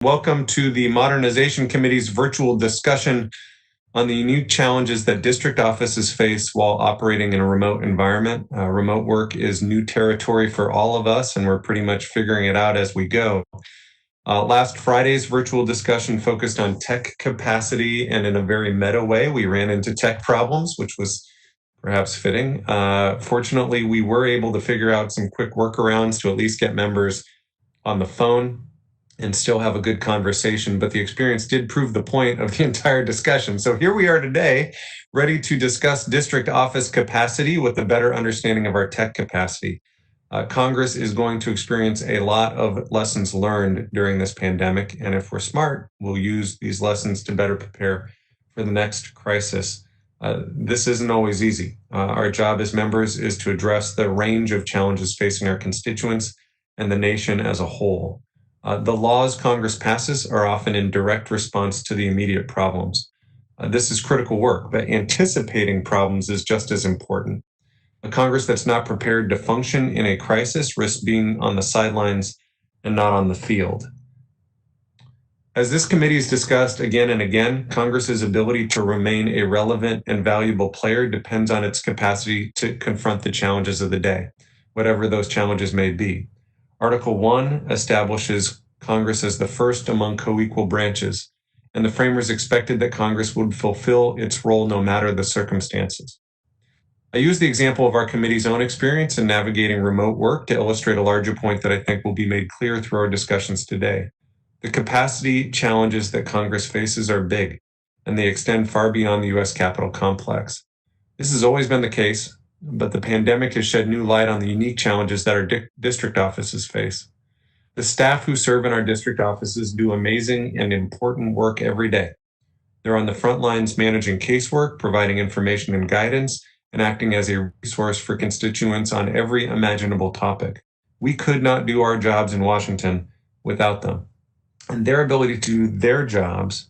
Welcome to the Modernization Committee's virtual discussion on the unique challenges that district offices face while operating in a remote environment. Remote work is new territory for all of us, and we're pretty much figuring it out as we go. Last Friday's virtual discussion focused on tech capacity, and in a very meta way, we ran into tech problems, which was perhaps fitting. Fortunately, we were able to figure out some quick workarounds to at least get members on the phone and still have a good conversation, but the experience did prove the point of the entire discussion. So here we are today, ready to discuss district office capacity with a better understanding of our tech capacity. Congress is going to experience a lot of lessons learned during this pandemic, and if we're smart, we'll use these lessons to better prepare for the next crisis. This isn't always easy. Our job as members is to address the range of challenges facing our constituents and the nation as a whole. The laws Congress passes are often in direct response to the immediate problems. This is critical work, but anticipating problems is just as important. A Congress that's not prepared to function in a crisis risks being on the sidelines and not on the field. As this committee has discussed again and again, Congress's ability to remain a relevant and valuable player depends on its capacity to confront the challenges of the day, whatever those challenges may be. Article 1 establishes Congress as the first among co-equal branches, and the framers expected that Congress would fulfill its role no matter the circumstances. I use the example of our committee's own experience in navigating remote work to illustrate a larger point that I think will be made clear through our discussions today. The capacity challenges that Congress faces are big, and they extend far beyond the U.S. Capitol complex. This has always been the case, but the pandemic has shed new light on the unique challenges that our district offices face. The staff who serve in our district offices do amazing and important work every day. They're on the front lines managing casework, providing information and guidance, and acting as a resource for constituents on every imaginable topic. We could not do our jobs in Washington without them. And their ability to do their jobs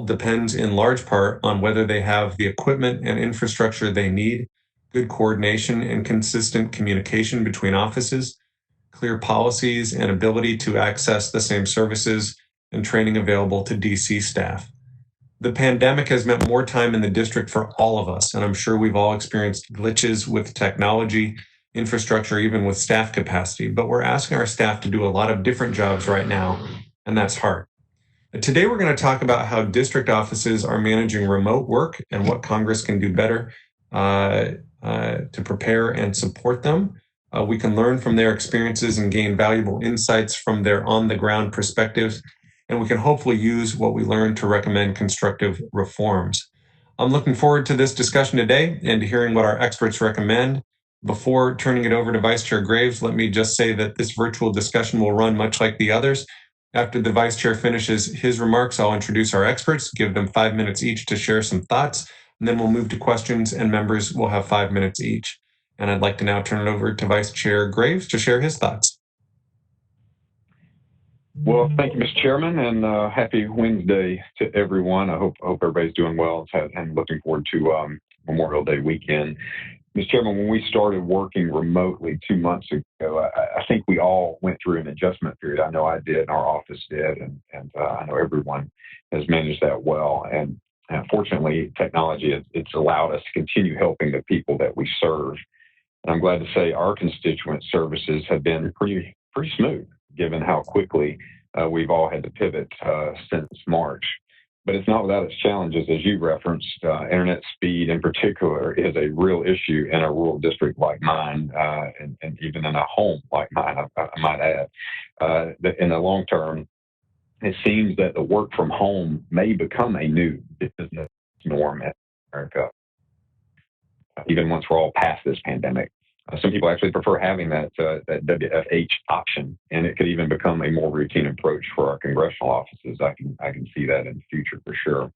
depends in large part on whether they have the equipment and infrastructure they need, good coordination and consistent communication between offices, clear policies and ability to access the same services and training available to DC staff. The pandemic has meant more time in the district for all of us, and I'm sure we've all experienced glitches with technology, infrastructure, even with staff capacity, but we're asking our staff to do a lot of different jobs right now, and that's hard. Today, we're going to talk about how district offices are managing remote work and what Congress can do better to prepare and support them. We can learn from their experiences and gain valuable insights from their on-the-ground perspectives, and we can hopefully use what we learn to recommend constructive reforms. I'm looking forward to this discussion today and to hearing what our experts recommend. Before turning it over to Vice Chair Graves, let me just say that this virtual discussion will run much like the others. After the Vice Chair finishes his remarks, I'll introduce our experts, give them 5 minutes each to share some thoughts, and then we'll move to questions, and members will have 5 minutes each. And I'd like to now turn it over to Vice Chair Graves to share his thoughts. Well, thank you, Mr. Chairman, and happy Wednesday to everyone. I hope everybody's doing well and looking forward to Memorial Day weekend. Mr. Chairman, when we started working remotely 2 months ago, I think we all went through an adjustment period. I know I did, and our office did, and I know everyone has managed that well. And fortunately, technology, it's allowed us to continue helping the people that we serve. And I'm glad to say our constituent services have been pretty smooth, given how quickly we've all had to pivot since March. But it's not without its challenges, as you referenced. Internet speed in particular is a real issue in a rural district like mine, and even in a home like mine, I might add. In the long term, it seems that the work from home may become a new business norm in America, even once we're all past this pandemic. Some people actually prefer having that WFH option, and it could even become a more routine approach for our congressional offices. I can see that in the future for sure.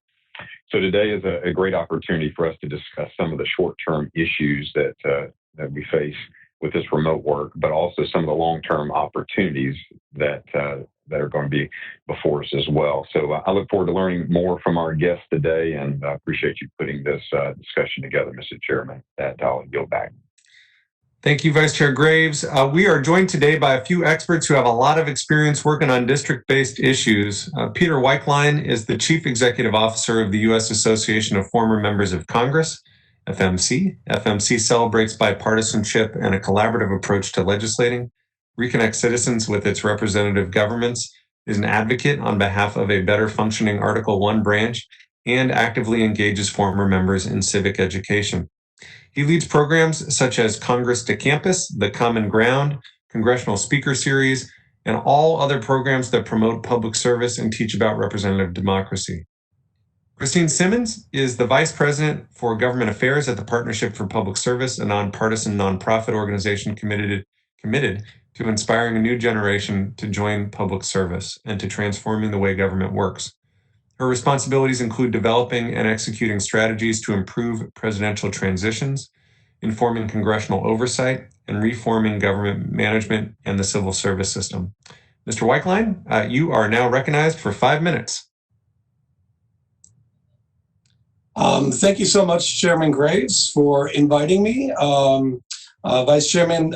So today is a great opportunity for us to discuss some of the short-term issues that we face with this remote work, but also some of the long-term opportunities that are going to be before us as well. So I look forward to learning more from our guests today, and I appreciate you putting this discussion together, Mr. Chairman. That I'll yield back. Thank you, Vice Chair Graves. We are joined today by a few experts who have a lot of experience working on district-based issues. Peter Weichlein is the Chief Executive Officer of the U.S. Association of Former Members of Congress, FMC. FMC celebrates bipartisanship and a collaborative approach to legislating, reconnects citizens with its representative governments, is an advocate on behalf of a better functioning Article I branch, and actively engages former members in civic education. He leads programs such as Congress to Campus, The Common Ground, Congressional Speaker Series, and all other programs that promote public service and teach about representative democracy. Kristine Simmons is the Vice President for Government Affairs at the Partnership for Public Service, a nonpartisan nonprofit organization committed to inspiring a new generation to join public service and to transforming the way government works. Her responsibilities include developing and executing strategies to improve presidential transitions, informing congressional oversight, and reforming government management and the civil service system. Mr. Weichlein, you are now recognized for 5 minutes. Thank you so much, Chairman Graves, for inviting me. Chairman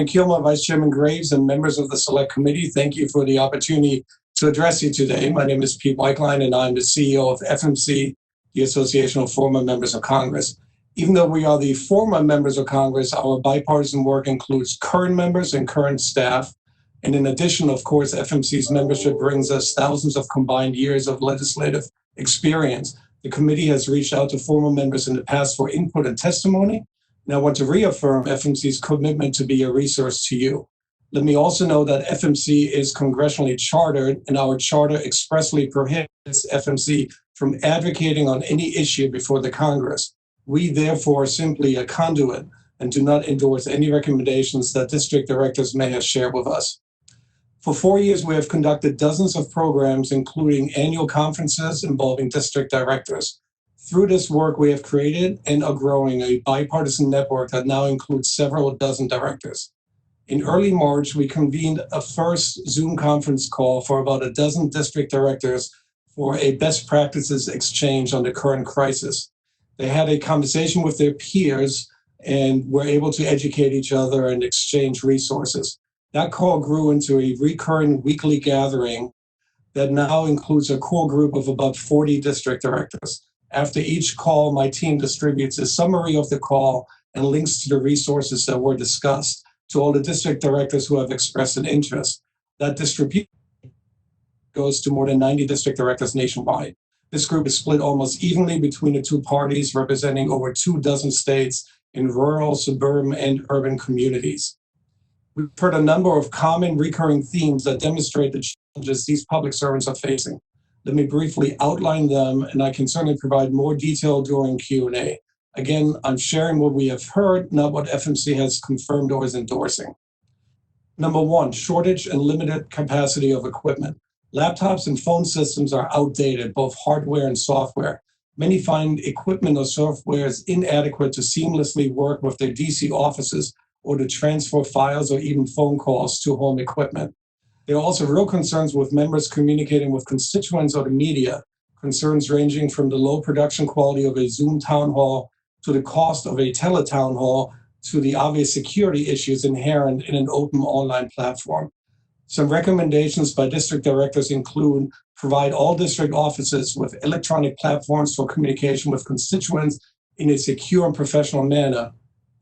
Kilmer, Vice Chairman Graves, and members of the Select Committee, thank you for the opportunity to address you today. My name is Pete Weichlein, and I'm the CEO of FMC, the Association of Former Members of Congress. Even though we are the former members of Congress, our bipartisan work includes current members and current staff. And in addition, of course, FMC's membership brings us thousands of combined years of legislative experience. The committee has reached out to former members in the past for input and testimony, and I want to reaffirm FMC's commitment to be a resource to you. Let me also know that FMC is congressionally chartered, and our charter expressly prohibits FMC from advocating on any issue before the Congress. We therefore are simply a conduit and do not endorse any recommendations that district directors may have shared with us. For 4 years, we have conducted dozens of programs, including annual conferences involving district directors. Through this work, we have created and are growing a bipartisan network that now includes several dozen directors. In early March, we convened a first Zoom conference call for about a dozen district directors for a best practices exchange on the current crisis. They had a conversation with their peers and were able to educate each other and exchange resources. That call grew into a recurring weekly gathering that now includes a core group of about 40 district directors. After each call, my team distributes a summary of the call and links to the resources that were discussed to all the district directors who have expressed an interest. That distribution goes to more than 90 district directors nationwide. This group is split almost evenly between the two parties, representing over 24 states in rural, suburban, and urban communities. We've heard a number of common recurring themes that demonstrate the challenges these public servants are facing. Let me briefly outline them, and I can certainly provide more detail during Q&A. Again, I'm sharing what we have heard, not what FMC has confirmed or is endorsing. Number one, shortage and limited capacity of equipment. Laptops and phone systems are outdated, both hardware and software. Many find equipment or software is inadequate to seamlessly work with their DC offices or to transfer files or even phone calls to home equipment. There are also real concerns with members communicating with constituents or the media, concerns ranging from the low production quality of a Zoom town hall to the cost of a teletown hall to the obvious security issues inherent in an open online platform. Some recommendations by district directors include provide all district offices with electronic platforms for communication with constituents in a secure and professional manner,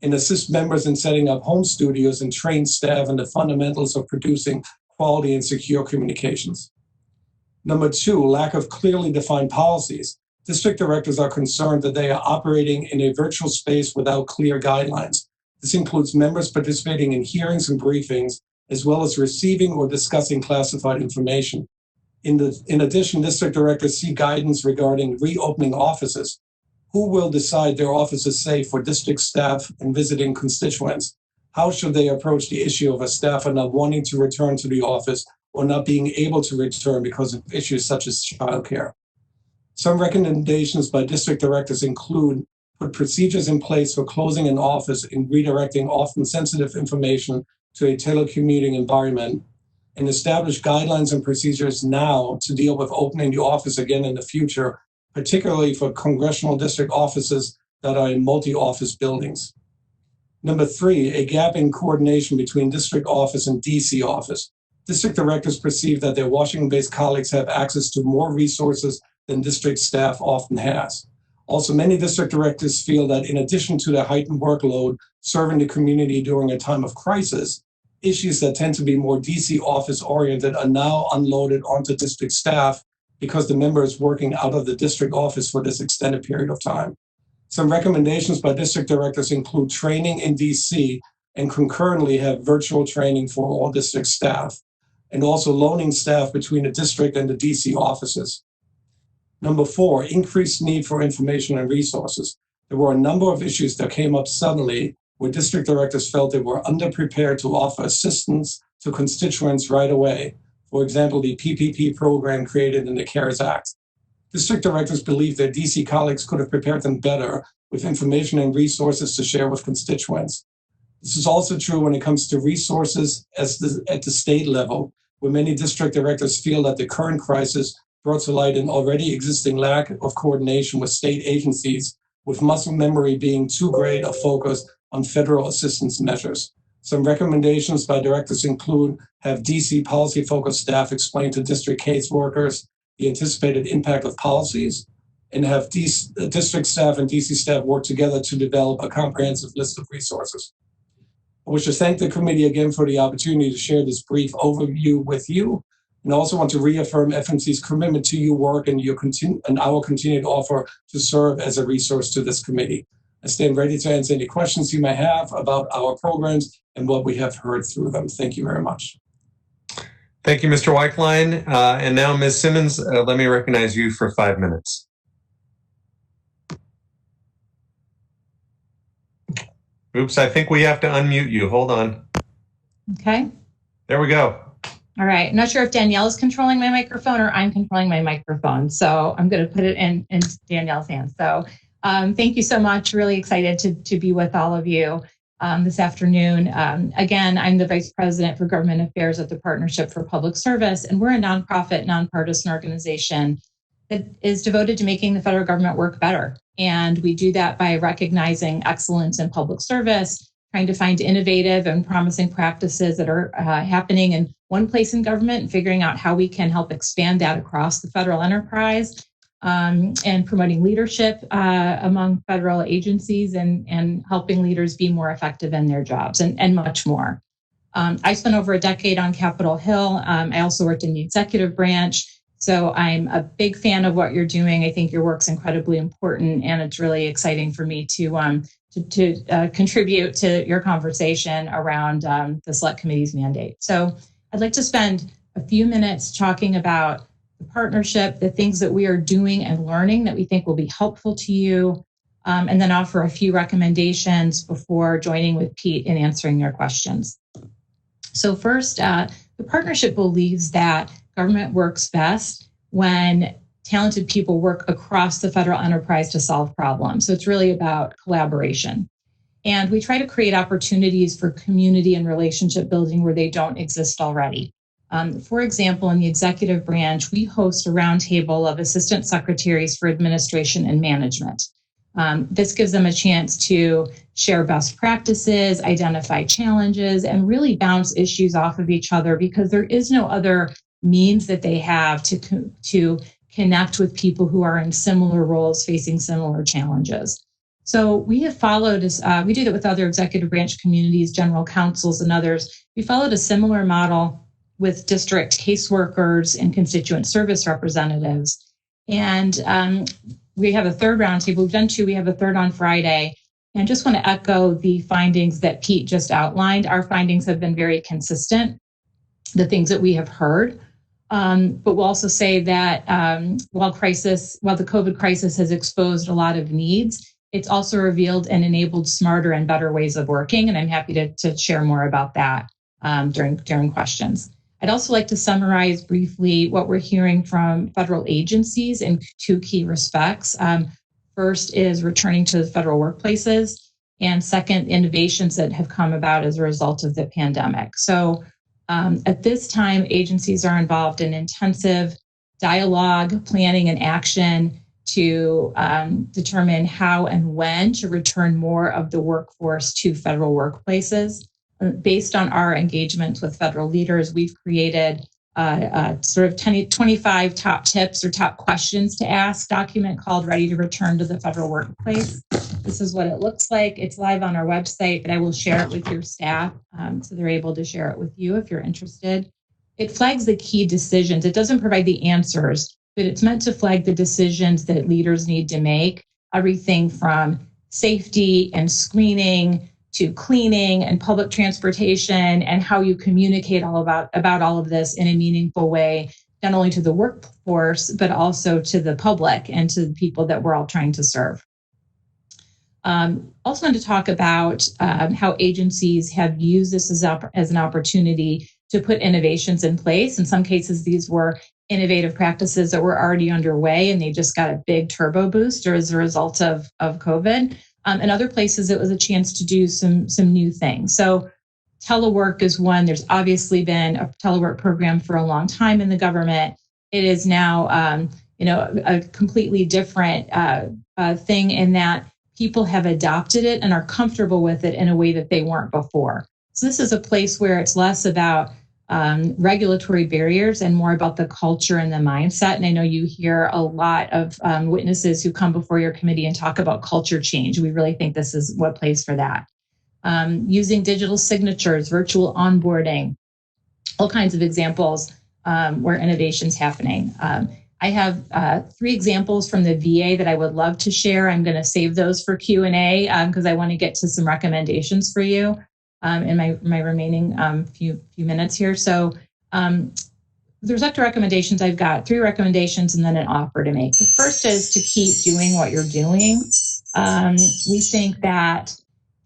and assist members in setting up home studios and train staff in the fundamentals of producing quality and secure communications. Number two, lack of clearly defined policies. District directors are concerned that they are operating in a virtual space without clear guidelines. This includes members participating in hearings and briefings, as well as receiving or discussing classified information. In addition, district directors seek guidance regarding reopening offices. Who will decide their office is safe for district staff and visiting constituents? How should they approach the issue of a staffer not wanting to return to the office or not being able to return because of issues such as childcare? Some recommendations by district directors include put procedures in place for closing an office and redirecting often sensitive information to a telecommuting environment, and establish guidelines and procedures now to deal with opening the office again in the future, particularly for congressional district offices that are in multi-office buildings. Number 3, a gap in coordination between district office and DC office. District directors perceive that their Washington-based colleagues have access to more resources than district staff often has. Also, many district directors feel that in addition to their heightened workload serving the community during a time of crisis, issues that tend to be more DC office oriented are now unloaded onto district staff because the member is working out of the district office for this extended period of time. Some recommendations by district directors include training in DC and concurrently have virtual training for all district staff, and also loaning staff between the district and the DC offices. Number 4, increased need for information and resources. There were a number of issues that came up suddenly where district directors felt they were underprepared to offer assistance to constituents right away. For example, the PPP program created in the CARES Act. District directors believe their DC colleagues could have prepared them better with information and resources to share with constituents. This is also true when it comes to resources at the state level, where many district directors feel that the current crisis brought to light an already existing lack of coordination with state agencies, with muscle memory being too great a focus on federal assistance measures. Some recommendations by directors include have DC policy-focused staff explain to district caseworkers the anticipated impact of policies, and have district staff and DC staff work together to develop a comprehensive list of resources. I wish to thank the committee again for the opportunity to share this brief overview with you, and I also want to reaffirm FMC's commitment to your work and our continued offer to serve as a resource to this committee. I stand ready to answer any questions you may have about our programs and what we have heard through them. Thank you very much. Thank you, Mr. Weichlein. And now, Ms. Simmons, let me recognize you for 5 minutes. Oops, I think we have to unmute you. Hold on. Okay. There we go. All right. I'm not sure if Danielle is controlling my microphone or I'm controlling my microphone. So I'm going to put it in Danielle's hands. So thank you so much. Really excited to be with all of you this afternoon. Again, I'm the Vice President for Government Affairs at the Partnership for Public Service, and we're a nonprofit, nonpartisan organization that is devoted to making the federal government work better. And we do that by recognizing excellence in public service, trying to find innovative and promising practices that are happening in one place in government and figuring out how we can help expand that across the federal enterprise, and promoting leadership among federal agencies and helping leaders be more effective in their jobs and much more. I spent over a decade on Capitol Hill. I also worked in the executive branch. So I'm a big fan of what you're doing. I think your work's incredibly important, and it's really exciting for me to contribute to your conversation around the Select Committee's mandate. So I'd like to spend a few minutes talking about the partnership, the things that we are doing and learning that we think will be helpful to you, and then offer a few recommendations before joining with Pete in answering your questions. So first, the partnership believes that government works best when talented people work across the federal enterprise to solve problems. So it's really about collaboration. And we try to create opportunities for community and relationship building where they don't exist already. For example, in the executive branch, we host a roundtable of assistant secretaries for administration and management. This gives them a chance to share best practices, identify challenges, and really bounce issues off of each other, because there is no other means that they have to connect with people who are in similar roles facing similar challenges. So we have followed, we do that with other executive branch communities, general counsels, and others. We followed a similar model with district caseworkers and constituent service representatives. And we have a third roundtable. We've done 2. We have a third on Friday. And just want to echo the findings that Pete just outlined. Our findings have been very consistent, the things that we have heard. But we'll also say that while the COVID crisis has exposed a lot of needs, it's also revealed and enabled smarter and better ways of working. And I'm happy to share more about that during questions. I'd also like to summarize briefly what we're hearing from federal agencies in 2 key respects. First is returning to the federal workplaces, and second, innovations that have come about as a result of the pandemic. So at this time, agencies are involved in intensive dialogue, planning, and action to determine how and when to return more of the workforce to federal workplaces. Based on our engagements with federal leaders, we've created sort of 25 top tips or top questions to ask document called Ready to Return to the Federal Workplace. This is what it looks like. It's live on our website, but I will share it with your staff so they're able to share it with you if you're interested. It flags the key decisions. It doesn't provide the answers, but it's meant to flag the decisions that leaders need to make, everything from safety and screening to cleaning and public transportation, and how you communicate about all of this in a meaningful way, not only to the workforce, but also to the public and to the people that we're all trying to serve. Also want to talk about how agencies have used this as an opportunity to put innovations in place. In some cases, these were innovative practices that were already underway, and they just got a big turbo boost as a result of COVID. In other places, it was a chance to do some new things. So telework is one. There's obviously been a telework program for a long time in the government. It is now, a completely different thing in that people have adopted it and are comfortable with it in a way that they weren't before. So this is a place where it's less about regulatory barriers and more about the culture and the mindset. And I know you hear a lot of witnesses who come before your committee and talk about culture change. We really think this is what plays for that. Using digital signatures, virtual onboarding, all kinds of examples where innovation's happening. I have 3 examples from the VA that I would love to share. I'm going to save those for Q&A because I want to get to some recommendations for you in my remaining few minutes here. So with respect to recommendations, I've got 3 recommendations and then an offer to make. The first is to keep doing what you're doing. We think that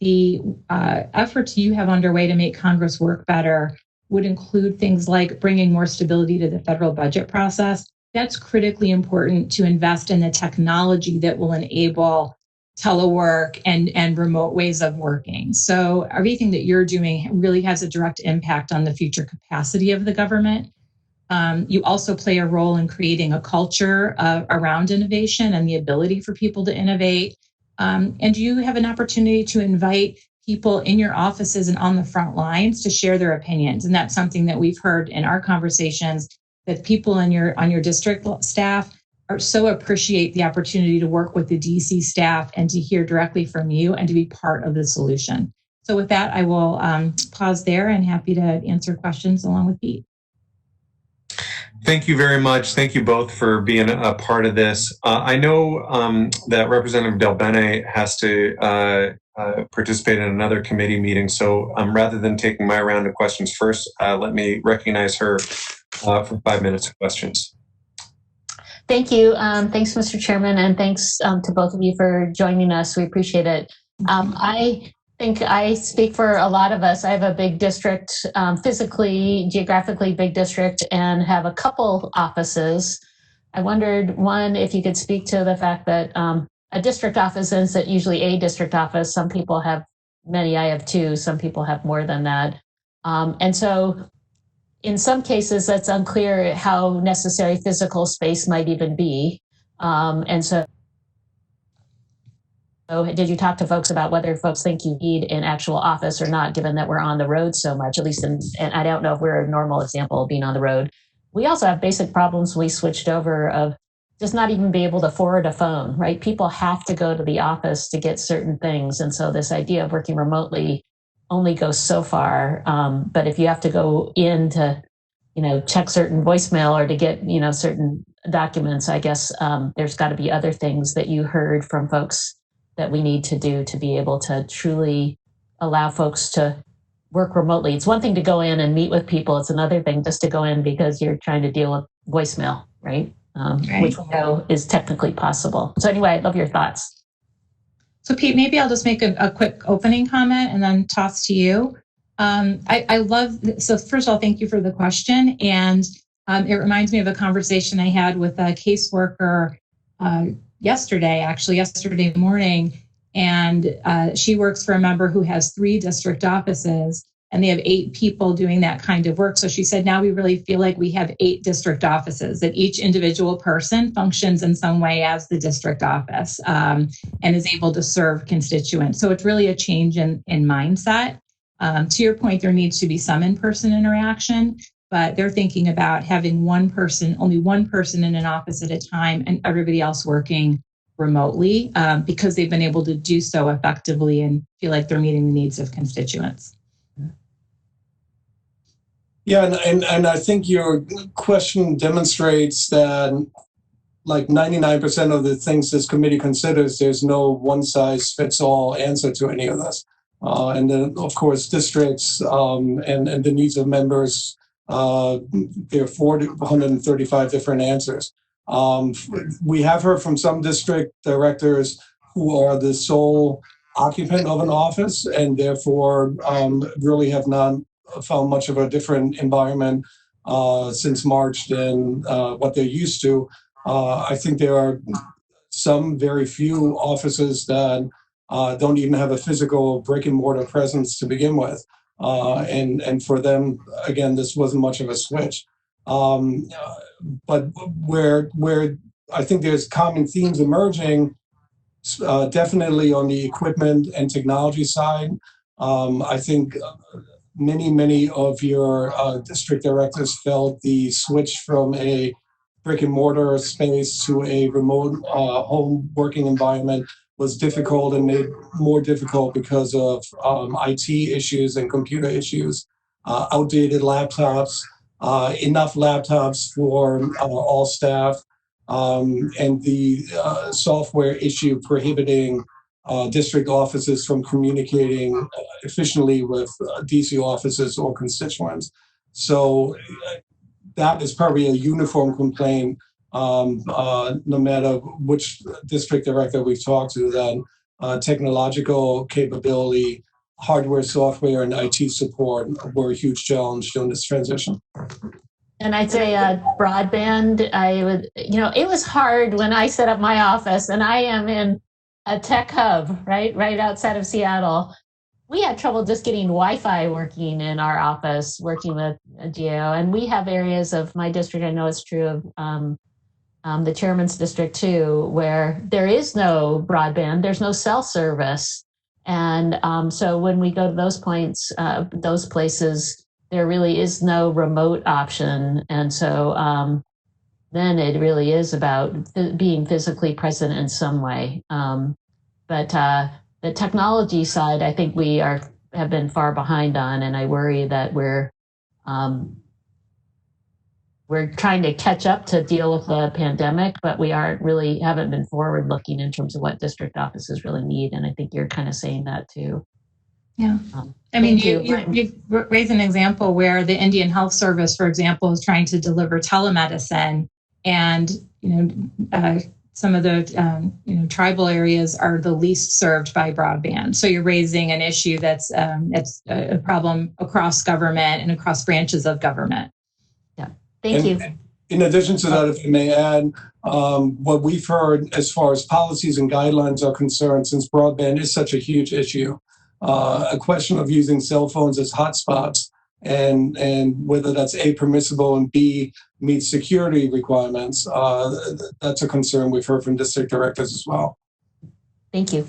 the efforts you have underway to make Congress work better would include things like bringing more stability to the federal budget process. That's critically important to invest in the technology that will enable telework and remote ways of working. So everything that you're doing really has a direct impact on the future capacity of the government. You also play a role in creating a culture around innovation and the ability for people to innovate. And you have an opportunity to invite people in your offices and on the front lines to share their opinions. And that's something that we've heard in our conversations, that people on your district staff are so appreciate the opportunity to work with the DC staff and to hear directly from you and to be part of the solution. So with that, I will pause there and happy to answer questions along with Pete. Thank you very much. Thank you both for being a part of this. I know that Representative Del Bene has to participate in another committee meeting. So rather than taking my round of questions first, let me recognize her for 5 minutes of questions. Thank you. Thanks, Mr. Chairman, and thanks to both of you for joining us. We appreciate it. I think I speak for a lot of us. I have a big district, physically, geographically big district, and have a couple offices. I wondered, one, if you could speak to the fact that a district office isn't usually a district office. Some people have many. I have 2. Some people have more than that. And so in some cases, that's unclear how necessary physical space might even be. And so did you talk to folks about whether folks think you need an actual office or not, given that we're on the road so much, at least and I don't know if we're a normal example of being on the road. We also have basic problems we switched over of just not even be able to forward a phone, right? People have to go to the office to get certain things. And so this idea of working remotely only goes so far. But if you have to go in to, check certain voicemail or to get, certain documents, I guess there's got to be other things that you heard from folks that we need to do to be able to truly allow folks to work remotely. It's one thing to go in and meet with people. It's another thing just to go in because you're trying to deal with voicemail, right? Right. Which we know is technically possible. So anyway, I'd love your thoughts. So Pete, maybe I'll just make a quick opening comment and then toss to you. So first of all, thank you for the question. And it reminds me of a conversation I had with a caseworker yesterday morning. And she works for a member who has 3 district offices. and they have 8 people doing that kind of work. So she said, now we really feel like we have 8 district offices, that each individual person functions in some way as the district office and is able to serve constituents. So it's really a change in mindset. To your point, there needs to be some in-person interaction, but they're thinking about having only one person in an office at a time and everybody else working remotely because they've been able to do so effectively and feel like they're meeting the needs of constituents. Yeah, and I think your question demonstrates that like 99% of the things this committee considers, there's no one-size-fits-all answer to any of this. And then, of course, districts and the needs of members, there are 435 different answers. We have heard from some district directors who are the sole occupant of an office and therefore really have not found much of a different environment since March than what they're used to. I think there are some very few offices that don't even have a physical brick and mortar presence to begin with. And for them, again, this wasn't much of a switch. But where I think there's common themes emerging, definitely on the equipment and technology side. I think many of your district directors felt the switch from a brick and mortar space to a remote home working environment was difficult and made more difficult because of IT issues and computer issues, outdated laptops, enough laptops for all staff, and the software issue prohibiting district offices from communicating efficiently with DC offices or constituents. So that is probably a uniform complaint, no matter which district director we've talked to, that technological capability, hardware, software, and IT support were a huge challenge during this transition. And I'd say broadband, it was hard when I set up my office, and I am in a tech hub, right outside of Seattle. We had trouble just getting Wi-Fi working in our office, working with GAO. And we have areas of my district, I know it's true of the chairman's district too, where there is no broadband, there's no cell service. And so when we go to those points, those places, there really is no remote option. And so then it really is about being physically present in some way. But the technology side, I think we have been far behind on, and I worry that we're trying to catch up to deal with the pandemic, but we haven't been forward looking in terms of what district offices really need. And I think you're kind of saying that too. Yeah. I mean, you raise an example where the Indian Health Service, for example, is trying to deliver telemedicine, and some of the tribal areas are the least served by broadband. So you're raising an issue that's a problem across government and across branches of government. Yeah, thank you. In addition to that, if I may add, what we've heard as far as policies and guidelines are concerned, since broadband is such a huge issue, a question of using cell phones as hotspots and whether that's A, permissible, and B, meets security requirements, that's a concern we've heard from district directors as well. Thank you.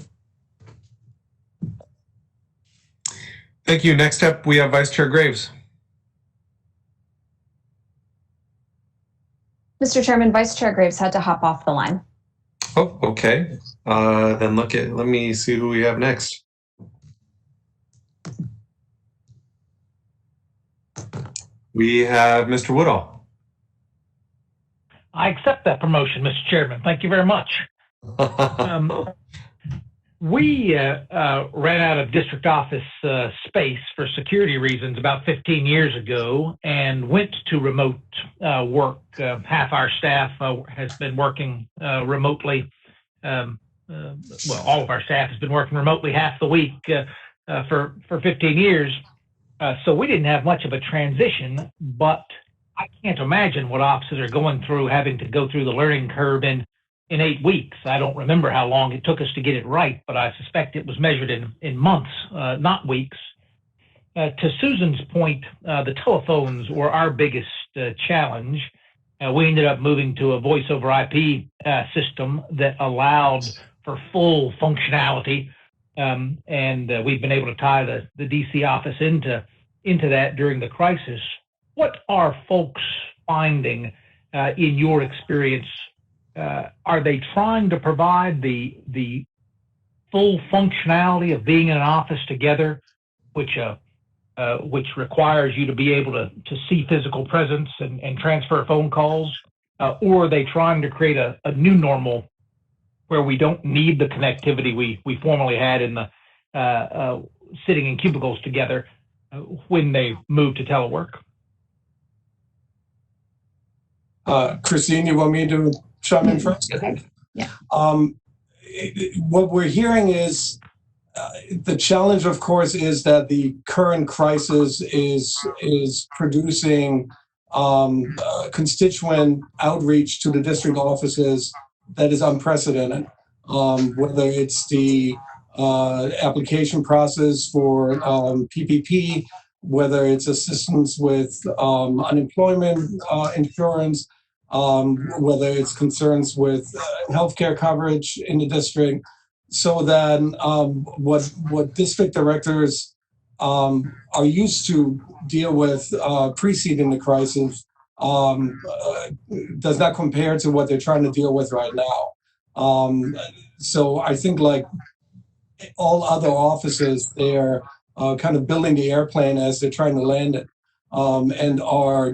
Thank you. Next up, we have Vice Chair Graves. Mr. Chairman, Vice Chair Graves had to hop off the line. Oh, okay. Then let me see who we have next. We have Mr. Woodall. I accept that promotion, Mr. Chairman. Thank you very much. We ran out of district office space for security reasons about 15 years ago and went to remote work. Half our staff has been working remotely. All of our staff has been working remotely half the week for 15 years. So we didn't have much of a transition, but I can't imagine what offices are going through, having to go through the learning curve in 8 weeks. I don't remember how long it took us to get it right, but I suspect it was measured in months, not weeks. To Susan's point, the telephones were our biggest challenge. We ended up moving to a voice over IP system that allowed for full functionality, and we've been able to tie the DC office into that during the crisis. What are folks finding in your experience? Are they trying to provide the full functionality of being in an office together, which requires you to be able to see physical presence and transfer phone calls? Or are they trying to create a new normal where we don't need the connectivity we formerly had in the sitting in cubicles together when they moved to telework? Kristine, you want me to chime in first? Okay. Yeah. What we're hearing is the challenge, of course, is that the current crisis is producing constituent outreach to the district offices that is unprecedented. Whether it's the application process for PPP, whether it's assistance with unemployment insurance, whether it's concerns with healthcare coverage in the district. So then what district directors are used to deal with preceding the crisis does not compare to what they're trying to deal with right now. So I think like all other offices, they're kind of building the airplane as they're trying to land it, and are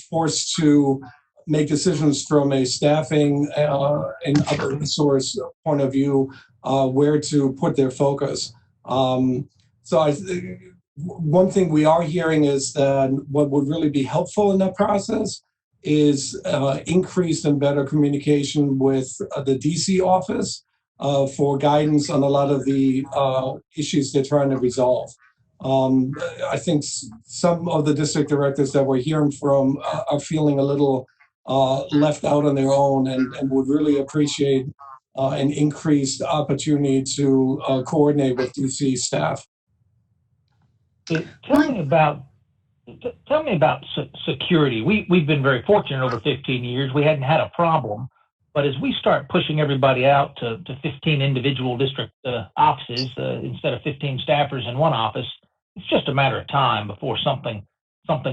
forced to make decisions from a staffing and other resource point of view where to put their focus. So one thing we are hearing is that what would really be helpful in that process is increased and better communication with the DC office for guidance on a lot of the issues they're trying to resolve. I think some of the district directors that we're hearing from are feeling a little left out on their own and would really appreciate an increased opportunity to coordinate with DC staff. Tell me about security. We've been very fortunate over 15 years. We hadn't had a problem. But as we start pushing everybody out to 15 individual district offices instead of 15 staffers in one office, it's just a matter of time before something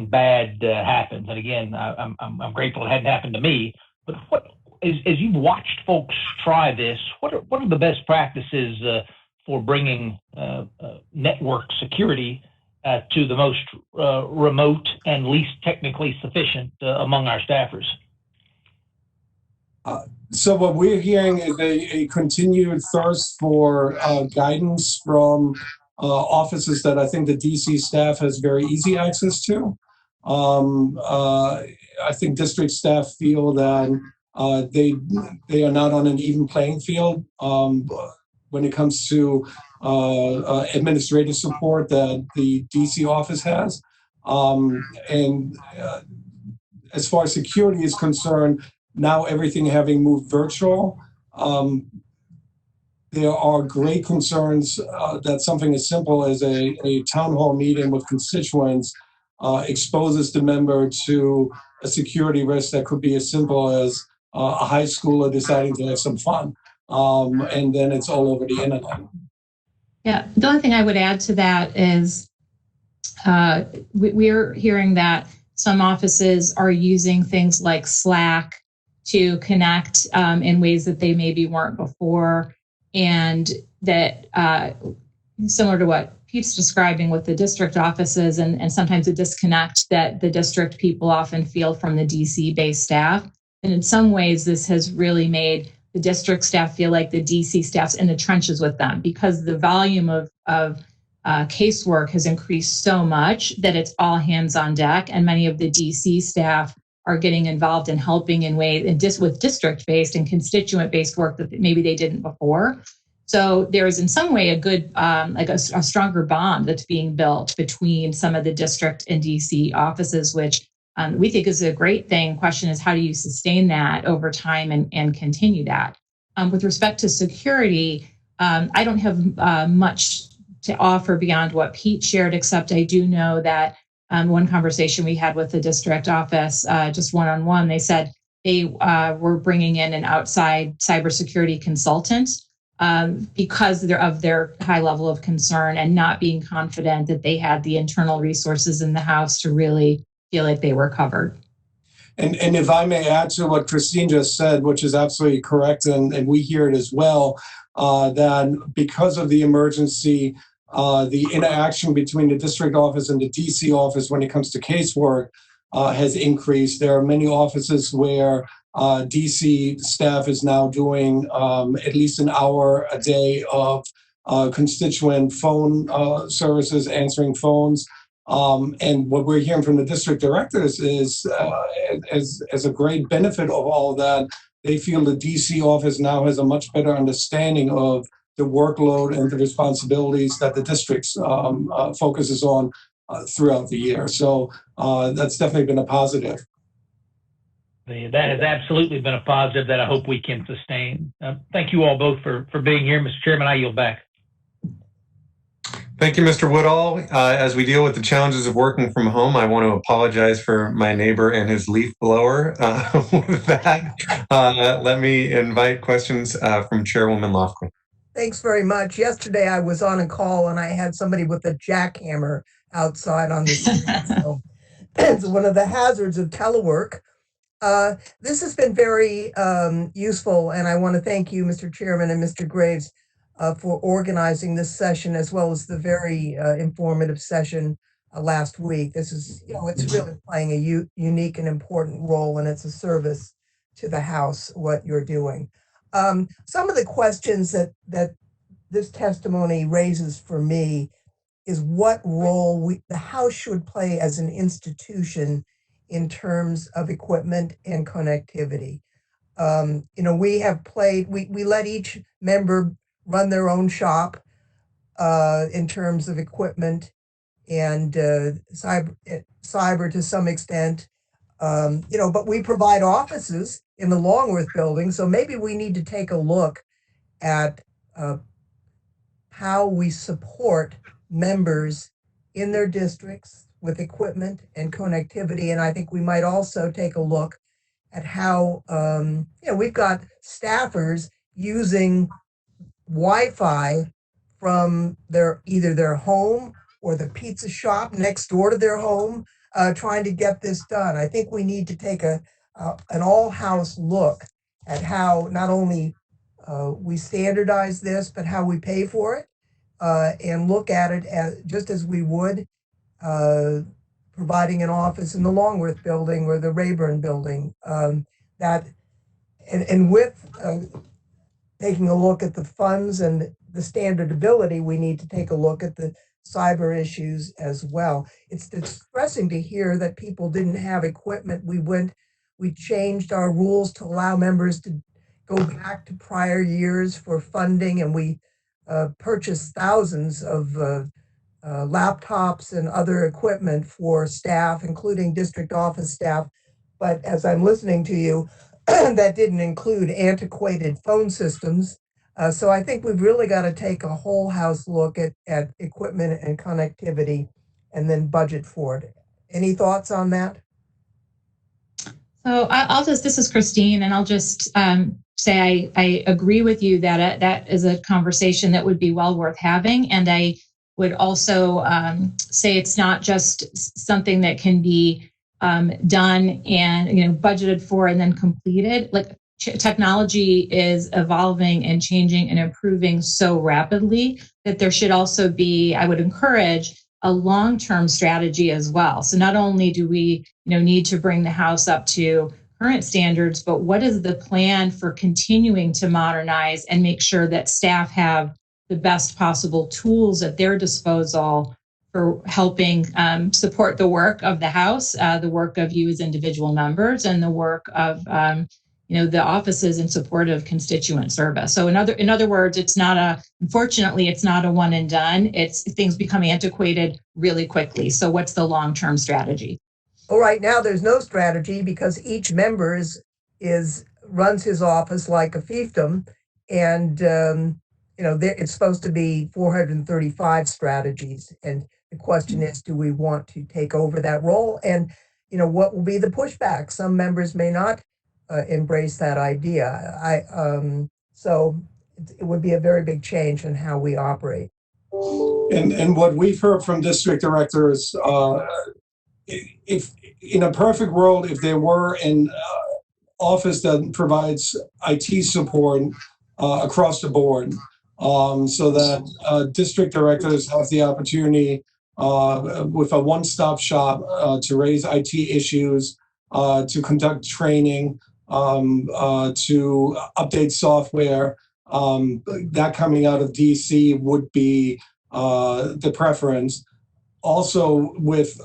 bad happens. And again, I'm grateful it hadn't happened to me. But as you've watched folks try this, what are the best practices for bringing network security to the most remote and least technically sufficient among our staffers? So what we're hearing is a continued thirst for guidance from offices that I think the DC staff has very easy access to. I think district staff feel that they are not on an even playing field when it comes to administrative support that the DC office has. And as far as security is concerned, now everything having moved virtual, there are great concerns that something as simple as a town hall meeting with constituents exposes the member to a security risk that could be as simple as a high schooler deciding to have some fun, and then it's all over the internet. Yeah, the only thing I would add to that is we're hearing that some offices are using things like Slack to connect in ways that they maybe weren't before, and that similar to what Pete's describing with the district offices and sometimes a disconnect that the district people often feel from the DC-based staff. And in some ways, this has really made the district staff feel like the DC staff's in the trenches with them, because the volume of casework has increased so much that it's all hands on deck, and many of the DC staff are getting involved in helping in ways with district-based and constituent-based work that maybe they didn't before. So there is in some way a good, like a stronger bond that's being built between some of the district and DC offices, which we think is a great thing. Question is, how do you sustain that over time and continue that? With respect to security, I don't have much to offer beyond what Pete shared, except I do know that one conversation we had with the district office, just one-on-one, they said they were bringing in an outside cybersecurity consultant because of their high level of concern and not being confident that they had the internal resources in the house to really feel like they were covered. And if I may add to what Kristine just said, which is absolutely correct, and we hear it as well, that because of the emergency, the interaction between the district office and the DC office when it comes to casework has increased. There are many offices where DC staff is now doing at least an hour a day of constituent phone services, answering phones. And what we're hearing from the district directors is, as a great benefit of all of that, they feel the DC office now has a much better understanding of the workload and the responsibilities that the district focuses on throughout the year. So that's definitely been a positive. That has absolutely been a positive that I hope we can sustain. Thank you all both for being here. Mr. Chairman, I yield back. Thank you, Mr. Woodall. As we deal with the challenges of working from home, I want to apologize for my neighbor and his leaf blower. With that, let me invite questions from Chairwoman Lofgren. Thanks very much. Yesterday, I was on a call and I had somebody with a jackhammer outside on the street. So it's one of the hazards of telework. This has been very useful, and I want to thank you, Mr. Chairman and Mr. Graves, for organizing this session, as well as the very informative session last week. This is, it's really playing a unique and important role, and it's a service to the House, what you're doing. Some of the questions that this testimony raises for me is what role the House should play as an institution in terms of equipment and connectivity. We have played, we let each member run their own shop in terms of equipment and cyber to some extent, but we provide offices in the Longworth building. So maybe we need to take a look at how we support members in their districts with equipment and connectivity. And I think we might also take a look at how, we've got staffers using Wi-Fi from either their home or the pizza shop next door to their home, trying to get this done. I think we need to take an all-house look at how not only we standardize this, but how we pay for it, and look at it as just as we would providing an office in the Longworth building or the Rayburn building. With taking a look at the funds and the standardability, we need to take a look at the cyber issues as well. It's distressing to hear that people didn't have equipment. We changed our rules to allow members to go back to prior years for funding, and we purchased thousands of laptops and other equipment for staff, including district office staff. But as I'm listening to you, that didn't include antiquated phone systems. So I think we've really got to take a whole house look at equipment and connectivity and then budget for it. Any thoughts on that? So this is Kristine, and I'll just say I agree with you that that is a conversation that would be well worth having. And I would also say it's not just something that can be done and budgeted for and then completed. Like technology is evolving and changing and improving so rapidly that there should also be, I would encourage, a long-term strategy as well. So not only do we need to bring the house up to current standards, but what is the plan for continuing to modernize and make sure that staff have the best possible tools at their disposal for helping support the work of the House, the work of you as individual members, and the work of the offices in support of constituent service. So in other words, unfortunately, it's not a one and done. Things become antiquated really quickly. So what's the long-term strategy? Well, right now there's no strategy because each member runs his office like a fiefdom, and it's supposed to be 435 strategies. And the question is, do we want to take over that role? And, what will be the pushback? Some members may not embrace that idea. So it would be a very big change in how we operate. And what we've heard from district directors, if in a perfect world, if there were an office that provides IT support across the board, so that district directors have the opportunity with a one-stop shop to raise IT issues, to conduct training, to update software. That coming out of DC would be the preference. Also, with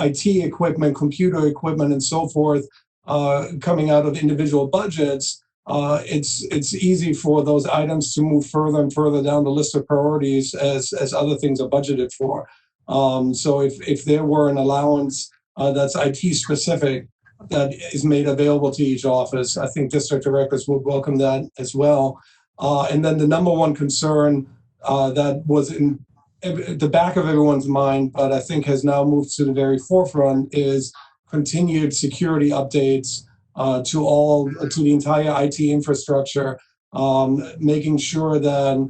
IT equipment, computer equipment, and so forth, coming out of individual budgets, it's easy for those items to move further and further down the list of priorities as other things are budgeted for. So if there were an allowance that's IT specific that is made available to each office, I think district directors would welcome that as well. And then the number one concern that was in the back of everyone's mind, but I think has now moved to the very forefront, is continued security updates to the entire IT infrastructure, making sure that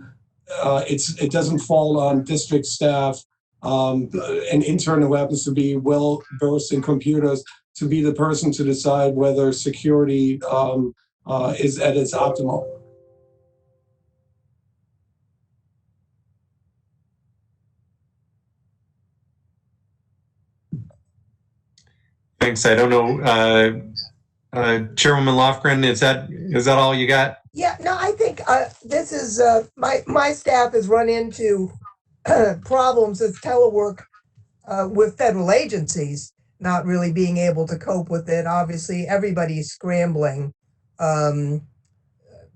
it doesn't fall on district staff, an intern who happens to be well versed in computers, to be the person to decide whether security is at its optimal. Thanks. I don't know, Chairwoman Lofgren, is that all you got? Yeah, no, I think this is my staff has run into problems with telework with federal agencies not really being able to cope with it. Obviously, everybody's scrambling, on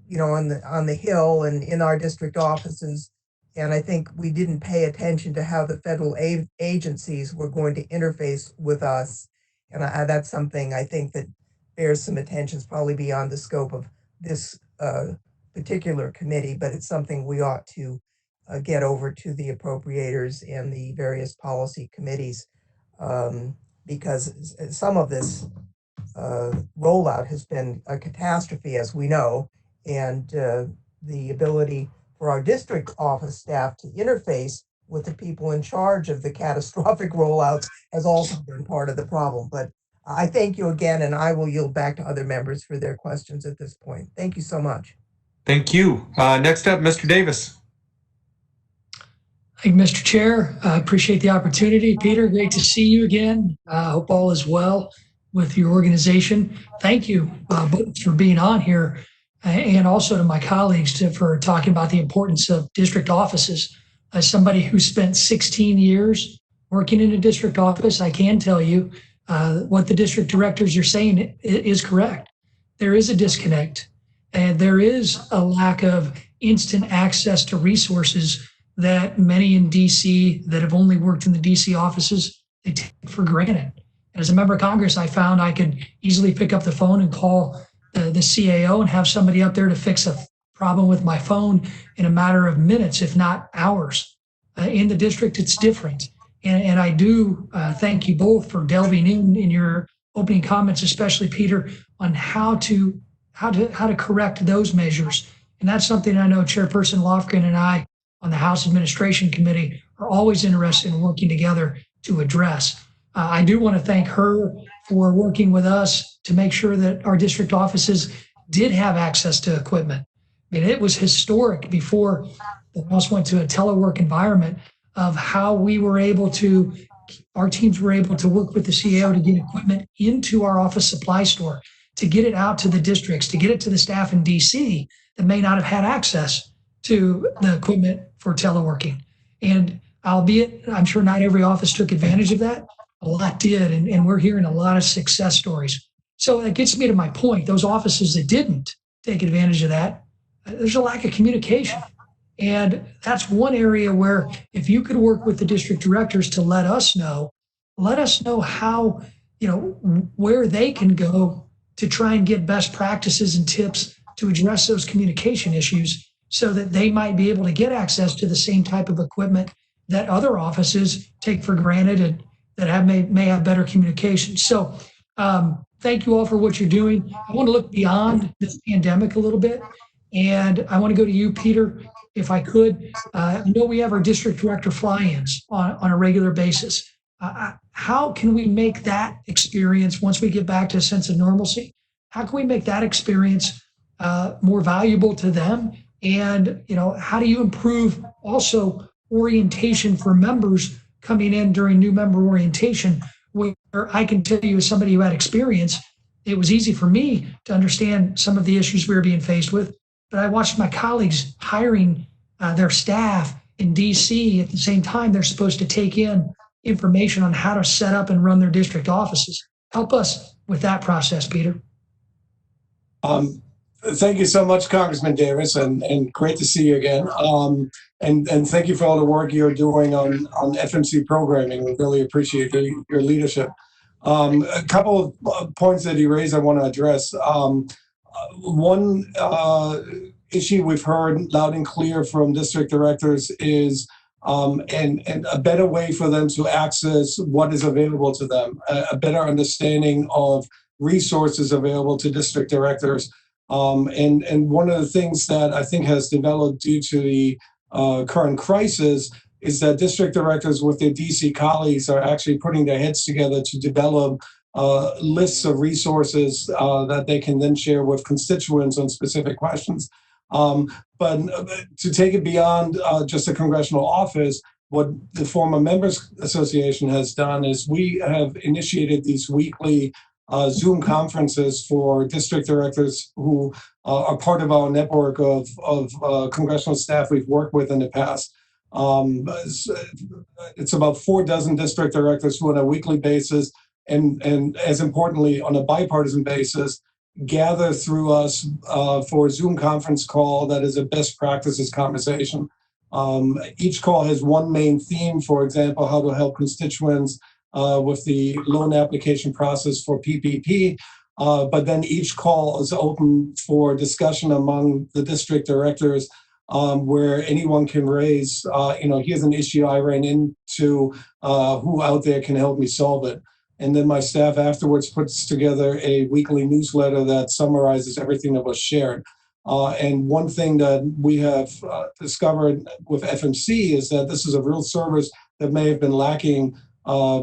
the Hill and in our district offices. And I think we didn't pay attention to how the federal agencies were going to interface with us. And that's something I think that bears some attention. It's probably beyond the scope of this particular committee, but it's something we ought to get over to the appropriators and the various policy committees, because some of this rollout has been a catastrophe, as we know, and the ability for our district office staff to interface with the people in charge of the catastrophic rollouts has also been part of the problem. But I thank you again, and I will yield back to other members for their questions at this point. Thank you so much. Thank you. Next up, Mr. Davis. Thank you, Mr. Chair. I appreciate the opportunity. Peter, great to see you again. I hope all is well with your organization. Thank you both for being on here, and also to my colleagues for talking about the importance of district offices. As somebody who spent 16 years working in a district office, I can tell you what the district directors are saying is correct. There is a disconnect, and there is a lack of instant access to resources that many in DC that have only worked in the DC offices, they take for granted. And as a member of Congress, I found I could easily pick up the phone and call the CAO and have somebody up there to fix a problem with my phone in a matter of minutes, if not hours. In the district, it's different. And I do thank you both for delving in your opening comments, especially Peter, on how to correct those measures. And that's something I know Chairperson Lofgren and I on the House Administration Committee are always interested in working together to address. I do want to thank her for working with us to make sure that our district offices did have access to equipment. I mean, it was historic before the House went to a telework environment of how our teams were able to work with the CAO to get equipment into our office supply store, to get it out to the districts, to get it to the staff in DC that may not have had access to the equipment for teleworking. And albeit, I'm sure not every office took advantage of that, a lot did, and we're hearing a lot of success stories. So that gets me to my point. Those offices that didn't take advantage of that, there's a lack of communication. And that's one area where if you could work with the district directors to let us know how, where they can go to try and get best practices and tips to address those communication issues, so that they might be able to get access to the same type of equipment that other offices take for granted and that may have better communication. So thank you all for what you're doing. I want to look beyond this pandemic a little bit. And I want to go to you, Peter, if I could. I know we have our district director fly-ins on a regular basis. How can we make that experience, once we get back to a sense of normalcy, how can we make that experience more valuable to them? And, how do you improve also orientation for members coming in during new member orientation, where I can tell you, as somebody who had experience, it was easy for me to understand some of the issues we were being faced with, but I watched my colleagues hiring their staff in DC at the same time they're supposed to take in information on how to set up and run their district offices. Help us with that process, Peter. Thank you so much, Congressman Davis, and great to see you again. And thank you for all the work you're doing on FMC programming. We really appreciate your leadership. A couple of points that you raised I want to address. One issue we've heard loud and clear from district directors is and a better way for them to access what is available to them, a better understanding of resources available to district directors. And one of the things that I think has developed due to the current crisis is that district directors with their DC colleagues are actually putting their heads together to develop lists of resources that they can then share with constituents on specific questions. But to take it beyond just a congressional office, what the former Members Association has done is we have initiated these weekly Zoom conferences for district directors who are part of our network of congressional staff we've worked with in the past. It's about 4 dozen district directors who on a weekly basis and as importantly on a bipartisan basis gather through us for a Zoom conference call that is a best practices conversation. Each call has one main theme, for example, how to help constituents with the loan application process for PPP, but then each call is open for discussion among the district directors where anyone can raise, here's an issue I ran into, who out there can help me solve it. And then my staff afterwards puts together a weekly newsletter that summarizes everything that was shared. And one thing that we have discovered with FMC is that this is a real service that may have been lacking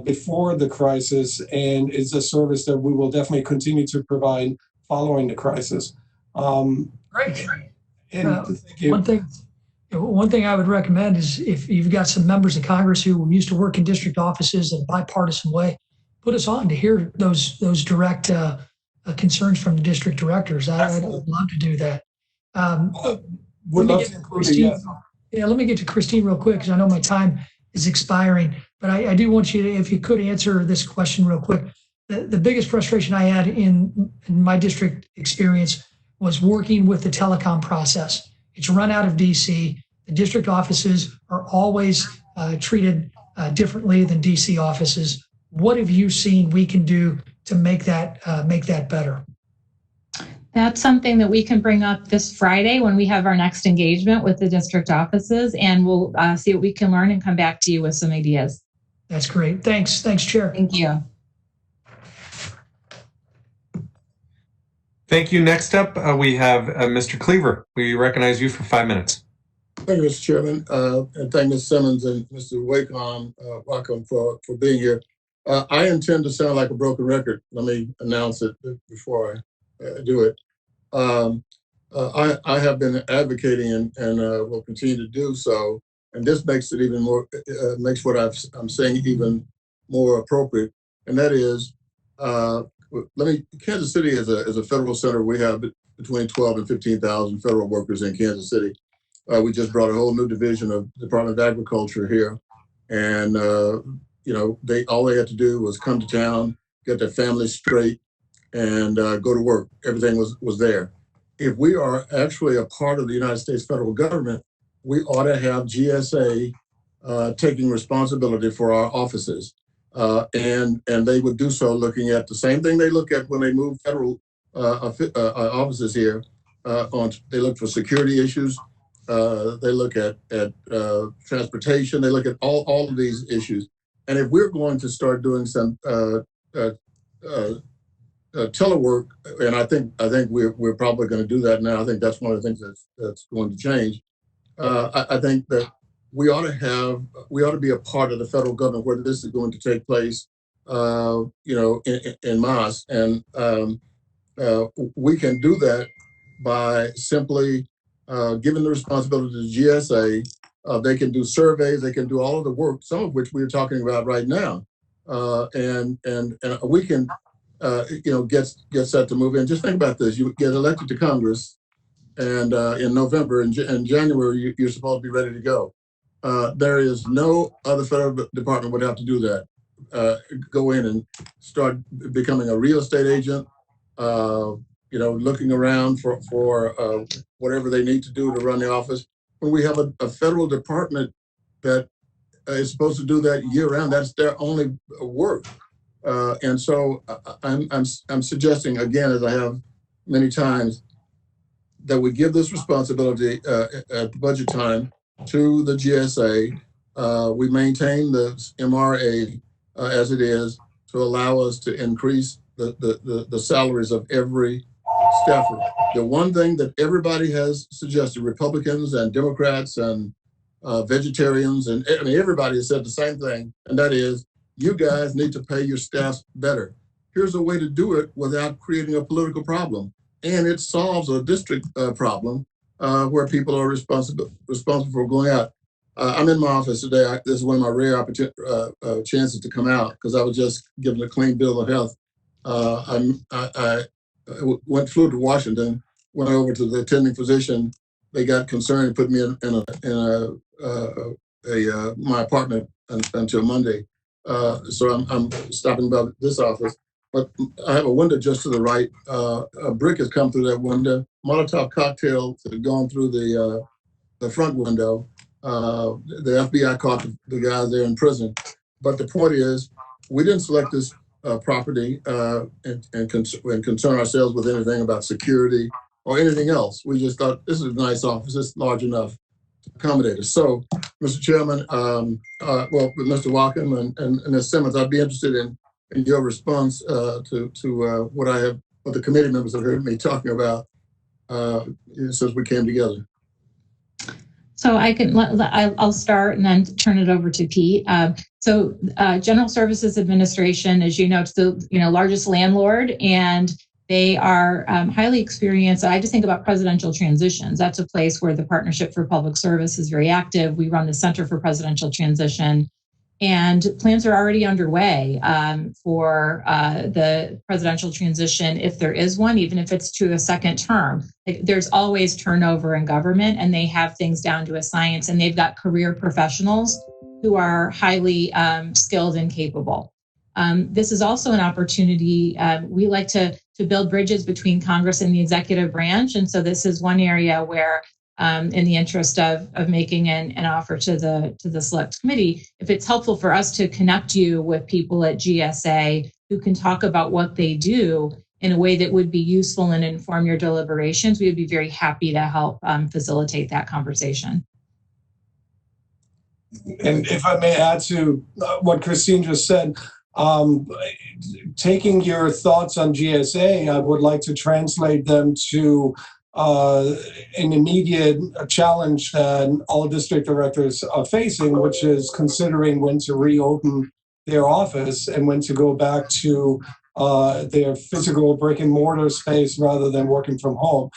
before the crisis, and is a service that we will definitely continue to provide following the crisis. Great. One thing I would recommend is, if you've got some members of Congress who used to work in district offices in a bipartisan way, put us on to hear those direct concerns from the district directors. I'd love to do that. Let me get to Kristine real quick, because I know my time is expiring. But I do want you to, if you could, answer this question real quick. The biggest frustration I had in my district experience was working with the telecom process. It's run out of DC. The district offices are always treated differently than DC offices. What have you seen we can do to make that better? That's something that we can bring up this Friday when we have our next engagement with the district offices, and we'll see what we can learn and come back to you with some ideas. That's great. Thanks, Chair. Thank you. Thank you. Next up, we have Mr. Cleaver. We recognize you for 5 minutes. Thank you, Mr. Chairman, and thank Ms. Simmons and Mr. Weichlein, welcome for being here. I intend to sound like a broken record. Let me announce it before I do it. I have been advocating and will continue to do so, and this makes it even more, makes what I'm saying even more appropriate, and that is, Kansas City is a federal center. We have between 12 and 15,000 federal workers in Kansas City. We just brought a whole new division of Department of Agriculture here, and all they had to do was come to town, get their families straight, and go to work. Everything was there. If we are actually a part of the United States federal government, we ought to have GSA taking responsibility for our offices. And they would do so looking at the same thing they look at when they move federal offices here. They look for security issues. they look at transportation, they look at all of these issues. And if we're going to start doing some telework, and I think we're probably going to do that now. I think that's one of the things that's going to change. I think that we ought to be a part of the federal government where this is going to take place, in mass, and we can do that by simply giving the responsibility to the GSA. They can do surveys, they can do all of the work, some of which we're talking about right now, and we can get set to move in. Just think about this: you get elected to Congress, and in November and January, you're supposed to be ready to go. There is no other federal department would have to do that. Go in and start becoming a real estate agent, looking around for whatever they need to do to run the office. When we have a federal department that is supposed to do that year round, that's their only work. And so I'm suggesting, again, as I have many times, that we give this responsibility at budget time to the GSA. We maintain the MRA as it is to allow us to increase the salaries of every staffer. The one thing that everybody has suggested, Republicans and Democrats and vegetarians, and everybody has said the same thing, and that is, you guys need to pay your staffs better. Here's a way to do it without creating a political problem. And it solves a district problem where people are responsible for going out. I'm in my office today. This is one of my rare chances to come out because I was just given a clean bill of health. I flew to Washington, went over to the attending physician. They got concerned and put me in my apartment until Monday. So I'm stopping by this office. But I have a window just to the right. A brick has come through that window. Molotov cocktails have gone through the front window. The FBI caught the guys there in prison. But the point is, we didn't select this property and concern ourselves with anything about security or anything else. We just thought this is a nice office. It's large enough to accommodate us. So, Mr. Chairman, Mr. Walken and Ms. Simmons, I'd be interested in your response to what the committee members have heard me talking about since we came together. So I'll start and then turn it over to Pete. General Services Administration, as you know, it's the largest landlord, and they are highly experienced. I just think about presidential transitions. That's a place where the Partnership for Public Service is very active. We run the Center for Presidential Transition. And plans are already underway for the presidential transition, if there is one, even if it's to a second term. There's always turnover in government, and they have things down to a science, and they've got career professionals who are highly skilled and capable. This is also an opportunity. We like to build bridges between Congress and the executive branch, and so this is one area where in the interest of making an offer to the select committee, if it's helpful for us to connect you with people at GSA who can talk about what they do in a way that would be useful and inform your deliberations, we would be very happy to help facilitate that conversation. And if I may add to what Kristine just said, taking your thoughts on GSA, I would like to translate them to an immediate challenge that all district directors are facing, which is considering when to reopen their office and when to go back to their physical brick and mortar space rather than working from home.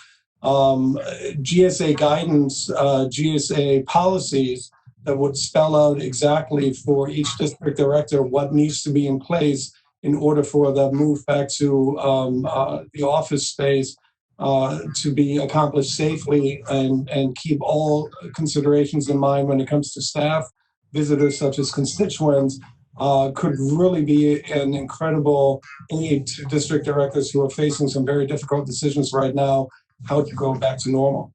GSA guidance, GSA policies that would spell out exactly for each district director what needs to be in place in order for the move back to the office space to be accomplished safely and keep all considerations in mind when it comes to staff, visitors such as constituents, could really be an incredible aid to district directors who are facing some very difficult decisions right now, how to go back to normal.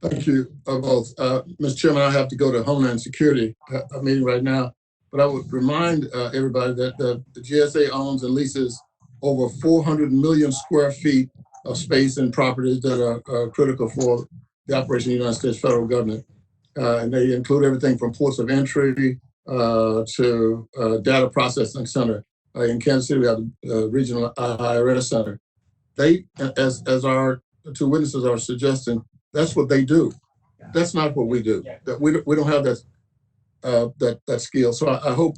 Thank you both. Mr. Chairman, I have to go to Homeland Security meeting right now, but I would remind everybody that the GSA owns and leases over 400 million square feet of space and properties that are critical for the operation of the United States federal government. And they include everything from ports of entry to data processing center. In Kansas City, we have the regional IRS center. They, as our two witnesses are suggesting, that's what they do. That's not what we do. That we don't have that skill. So I hope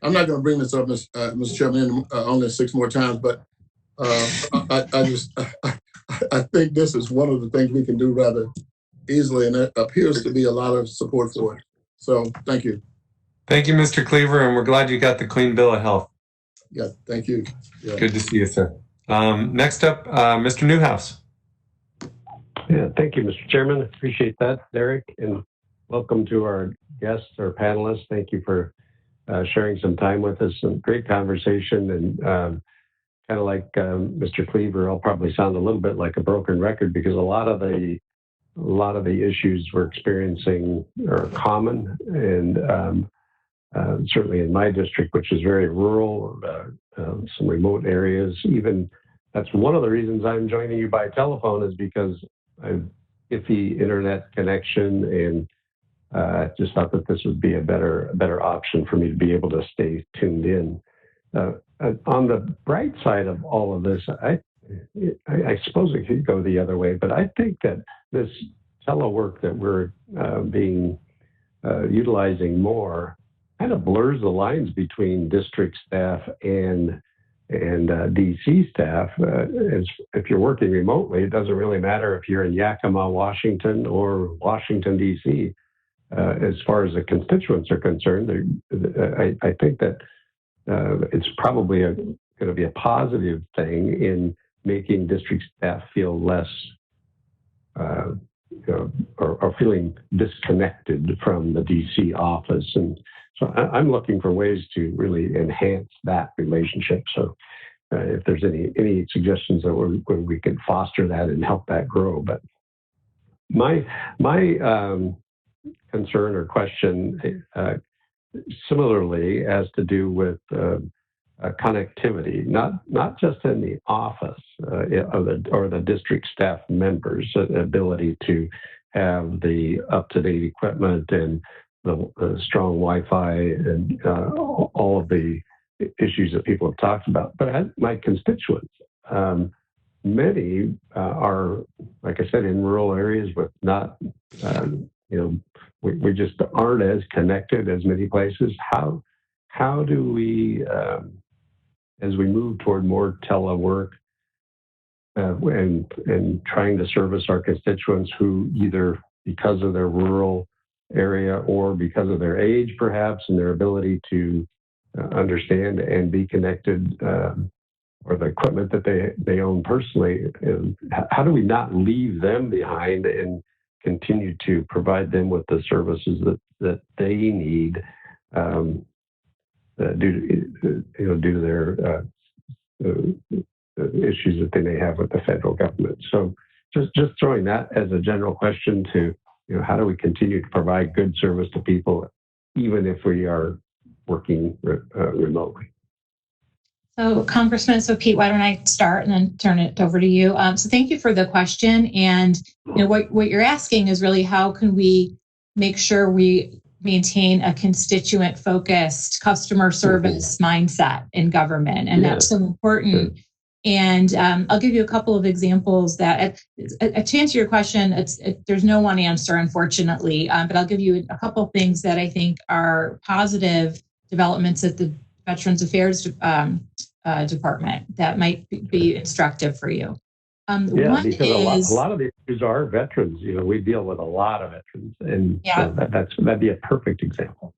I'm not going to bring this up, Mr. Chairman, only 6 more times, but I think this is one of the things we can do rather easily, and there appears to be a lot of support for it. So thank you. Thank you, Mr. Cleaver, and we're glad you got the clean bill of health. Yeah, thank you. Yeah. Good to see you, sir. Next up, Mr. Newhouse. Yeah, thank you, Mr. Chairman. Appreciate that, Derek, and welcome to our guests, our panelists. Thank you for sharing some time with us. Some great conversation, and kind of like Mr. Cleaver, I'll probably sound a little bit like a broken record because a lot of the issues we're experiencing are common, and certainly in my district, which is very rural, some remote areas. Even that's one of the reasons I'm joining you by telephone is because I've iffy internet connection, and just thought that this would be a better option for me to be able to stay tuned in. On the bright side of all of this, I suppose it could go the other way, but I think that this telework that we're utilizing more kind of blurs the lines between district staff and DC staff. If you're working remotely, it doesn't really matter if you're in Yakima, Washington, or Washington, DC. As far as the constituents are concerned, I think that it's probably going to be a positive thing in making district staff feel less or feeling disconnected from the DC office. And so I'm looking for ways to really enhance that relationship. So if there's any suggestions that we can foster that and help that grow. But my concern or question similarly has to do with connectivity, not just in the office or the district staff members' ability to have the up-to-date equipment and the strong Wi-Fi and all of the issues that people have talked about, but my constituents, many are, like I said, in rural areas with not, we just aren't as connected as many places. How do we, as we move toward more telework and trying to service our constituents who either because of their rural area or because of their age perhaps and their ability to understand and be connected or the equipment that they own personally, how do we not leave them behind and continue to provide them with the services that they need due to their issues that they may have with the federal government. So just throwing that as a general question to, how do we continue to provide good service to people even if we are working remotely? So Congressman, Pete, why don't I start and then turn it over to you? So thank you for the question. And what you're asking is really how can we make sure we maintain a constituent focused customer service mindset in government. And that's so important. And I'll give you a couple of examples that, to answer your question, there's no one answer, unfortunately, but I'll give you a couple of things that I think are positive developments at the Veterans Affairs Department that might be instructive for you. One because a lot of the issues are veterans. We deal with a lot of veterans, and so that'd be a perfect example.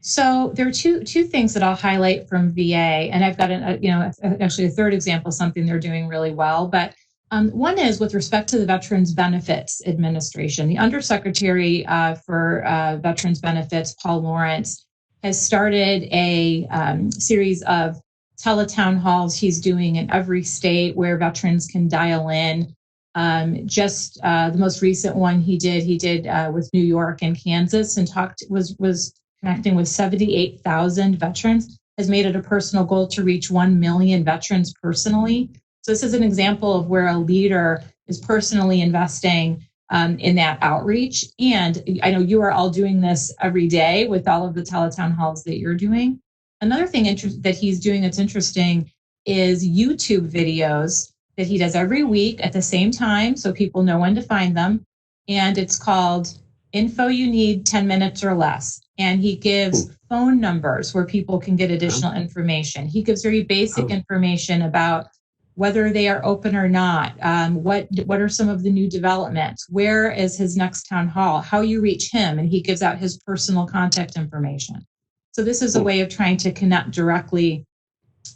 So there are two things that I'll highlight from VA, and I've got actually a third example, something they're doing really well. But one is with respect to the Veterans Benefits Administration. The Undersecretary for Veterans Benefits, Paul Lawrence, has started a series of teletown halls he's doing in every state where veterans can dial in. The most recent one he did with New York and Kansas, and was connecting with 78,000 veterans, has made it a personal goal to reach 1 million veterans personally. So this is an example of where a leader is personally investing in that outreach. And I know you are all doing this every day with all of the teletown halls that you're doing. Another thing that he's doing that's interesting is YouTube videos that he does every week at the same time, so people know when to find them. And it's called Info You Need 10 Minutes or Less. And he gives phone numbers where people can get additional information. He gives very basic information about whether they are open or not, what are some of the new developments, where is his next town hall, how you reach him, and he gives out his personal contact information. So this is a way of trying to connect directly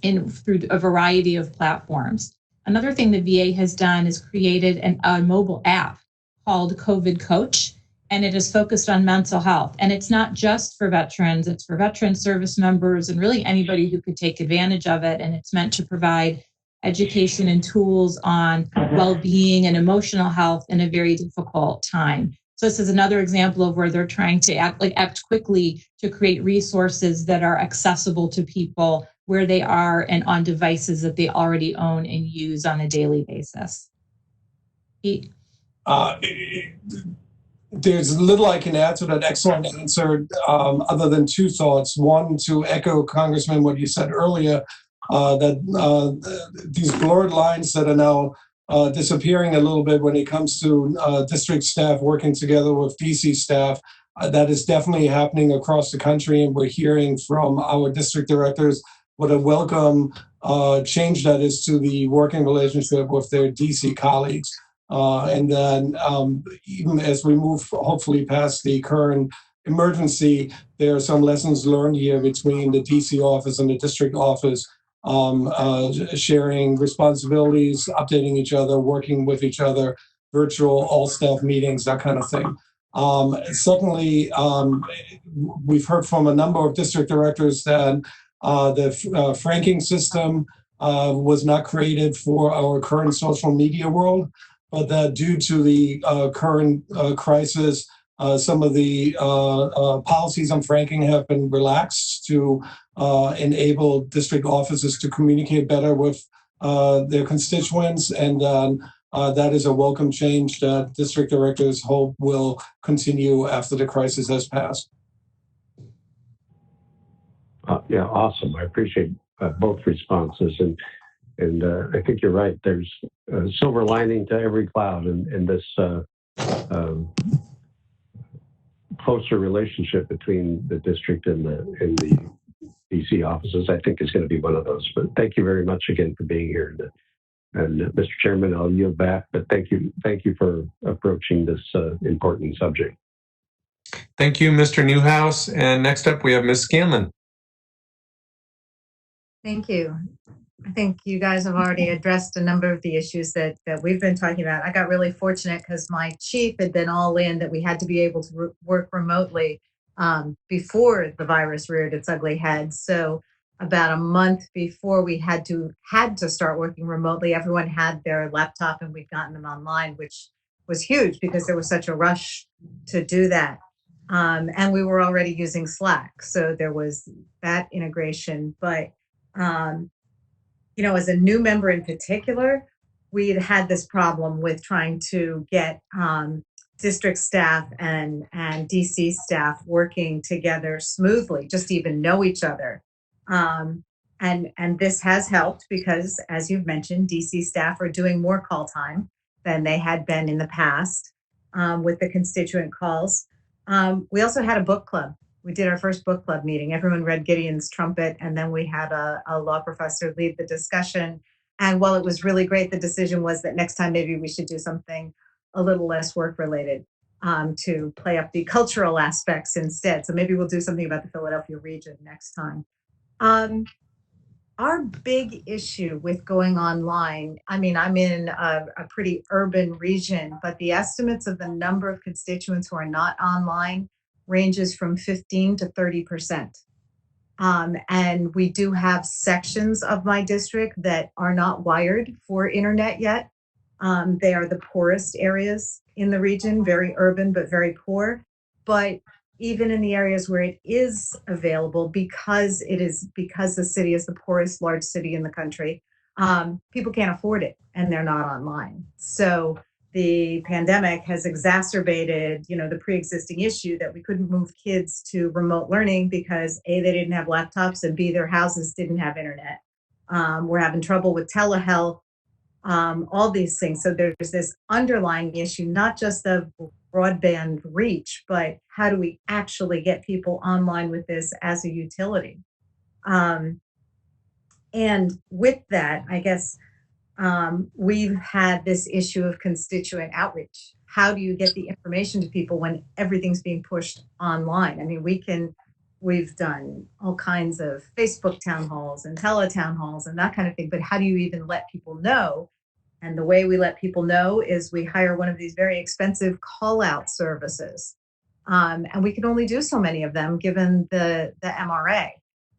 through a variety of platforms. Another thing the VA has done is created a mobile app called COVID Coach, and it is focused on mental health. And it's not just for veterans, it's for veteran service members and really anybody who could take advantage of it. And it's meant to provide education and tools on well-being and emotional health in a very difficult time. So this is another example of where they're trying to act quickly to create resources that are accessible to people where they are and on devices that they already own and use on a daily basis. There's little I can add to that excellent answer, other than two thoughts. One, to echo, Congressman, what you said earlier, that these blurred lines that are now disappearing a little bit when it comes to district staff working together with DC staff, that is definitely happening across the country, and we're hearing from our district directors what a welcome change that is to the working relationship with their DC colleagues. And then even as we move hopefully past the current emergency, there are some lessons learned here between the DC office and the district office, sharing responsibilities, updating each other, working with each other, virtual all-staff meetings, that kind of thing. Secondly, we've heard from a number of district directors that the franking system was not created for our current social media world, but that due to the current crisis, some of the policies on franking have been relaxed to enable district offices to communicate better with their constituents. And that is a welcome change that district directors hope will continue after the crisis has passed. Yeah, awesome. I appreciate both responses. And I think you're right. There's a silver lining to every cloud, and this closer relationship between the district and the DC offices, I think, is going to be one of those. But thank you very much again for being here. And Mr. Chairman, I'll yield back, but thank you for approaching this important subject. Thank you, Mr. Newhouse. And next up, we have Ms. Scanlon. Thank you. I think you guys have already addressed a number of the issues that we've been talking about. I got really fortunate because my chief had been all in that we had to be able to work remotely before the virus reared its ugly head. So about a month before we had to start working remotely, everyone had their laptop and we'd gotten them online, which was huge because there was such a rush to do that. And we were already using Slack. So there was that integration. But as a new member in particular, we had this problem with trying to get district staff and DC staff working together smoothly, just to even know each other. And this has helped because, as you've mentioned, DC staff are doing more call time than they had been in the past with the constituent calls. We also had a book club. We did our first book club meeting. Everyone read Gideon's Trumpet, and then we had a law professor lead the discussion. And while it was really great, the decision was that next time maybe we should do something a little less work-related to play up the cultural aspects instead. So maybe we'll do something about the Philadelphia region next time. Our big issue with going online, I'm in a pretty urban region, but the estimates of the number of constituents who are not online ranges from 15 to 30%. And we do have sections of my district that are not wired for internet yet. They are the poorest areas in the region, very urban, but very poor. But even in the areas where it is available, because the city is the poorest large city in the country, people can't afford it and they're not online. So the pandemic has exacerbated, the pre-existing issue that we couldn't move kids to remote learning because A, they didn't have laptops, and B, their houses didn't have internet. We're having trouble with telehealth, all these things. So there's this underlying issue, not just of broadband reach, but how do we actually get people online with this as a utility? And with that, I guess we've had this issue of constituent outreach. How do you get the information to people when everything's being pushed online? I mean, we've done all kinds of Facebook town halls and teletown halls and that kind of thing, but how do you even let people know? And the way we let people know is we hire one of these very expensive call-out services. And we can only do so many of them given the MRA.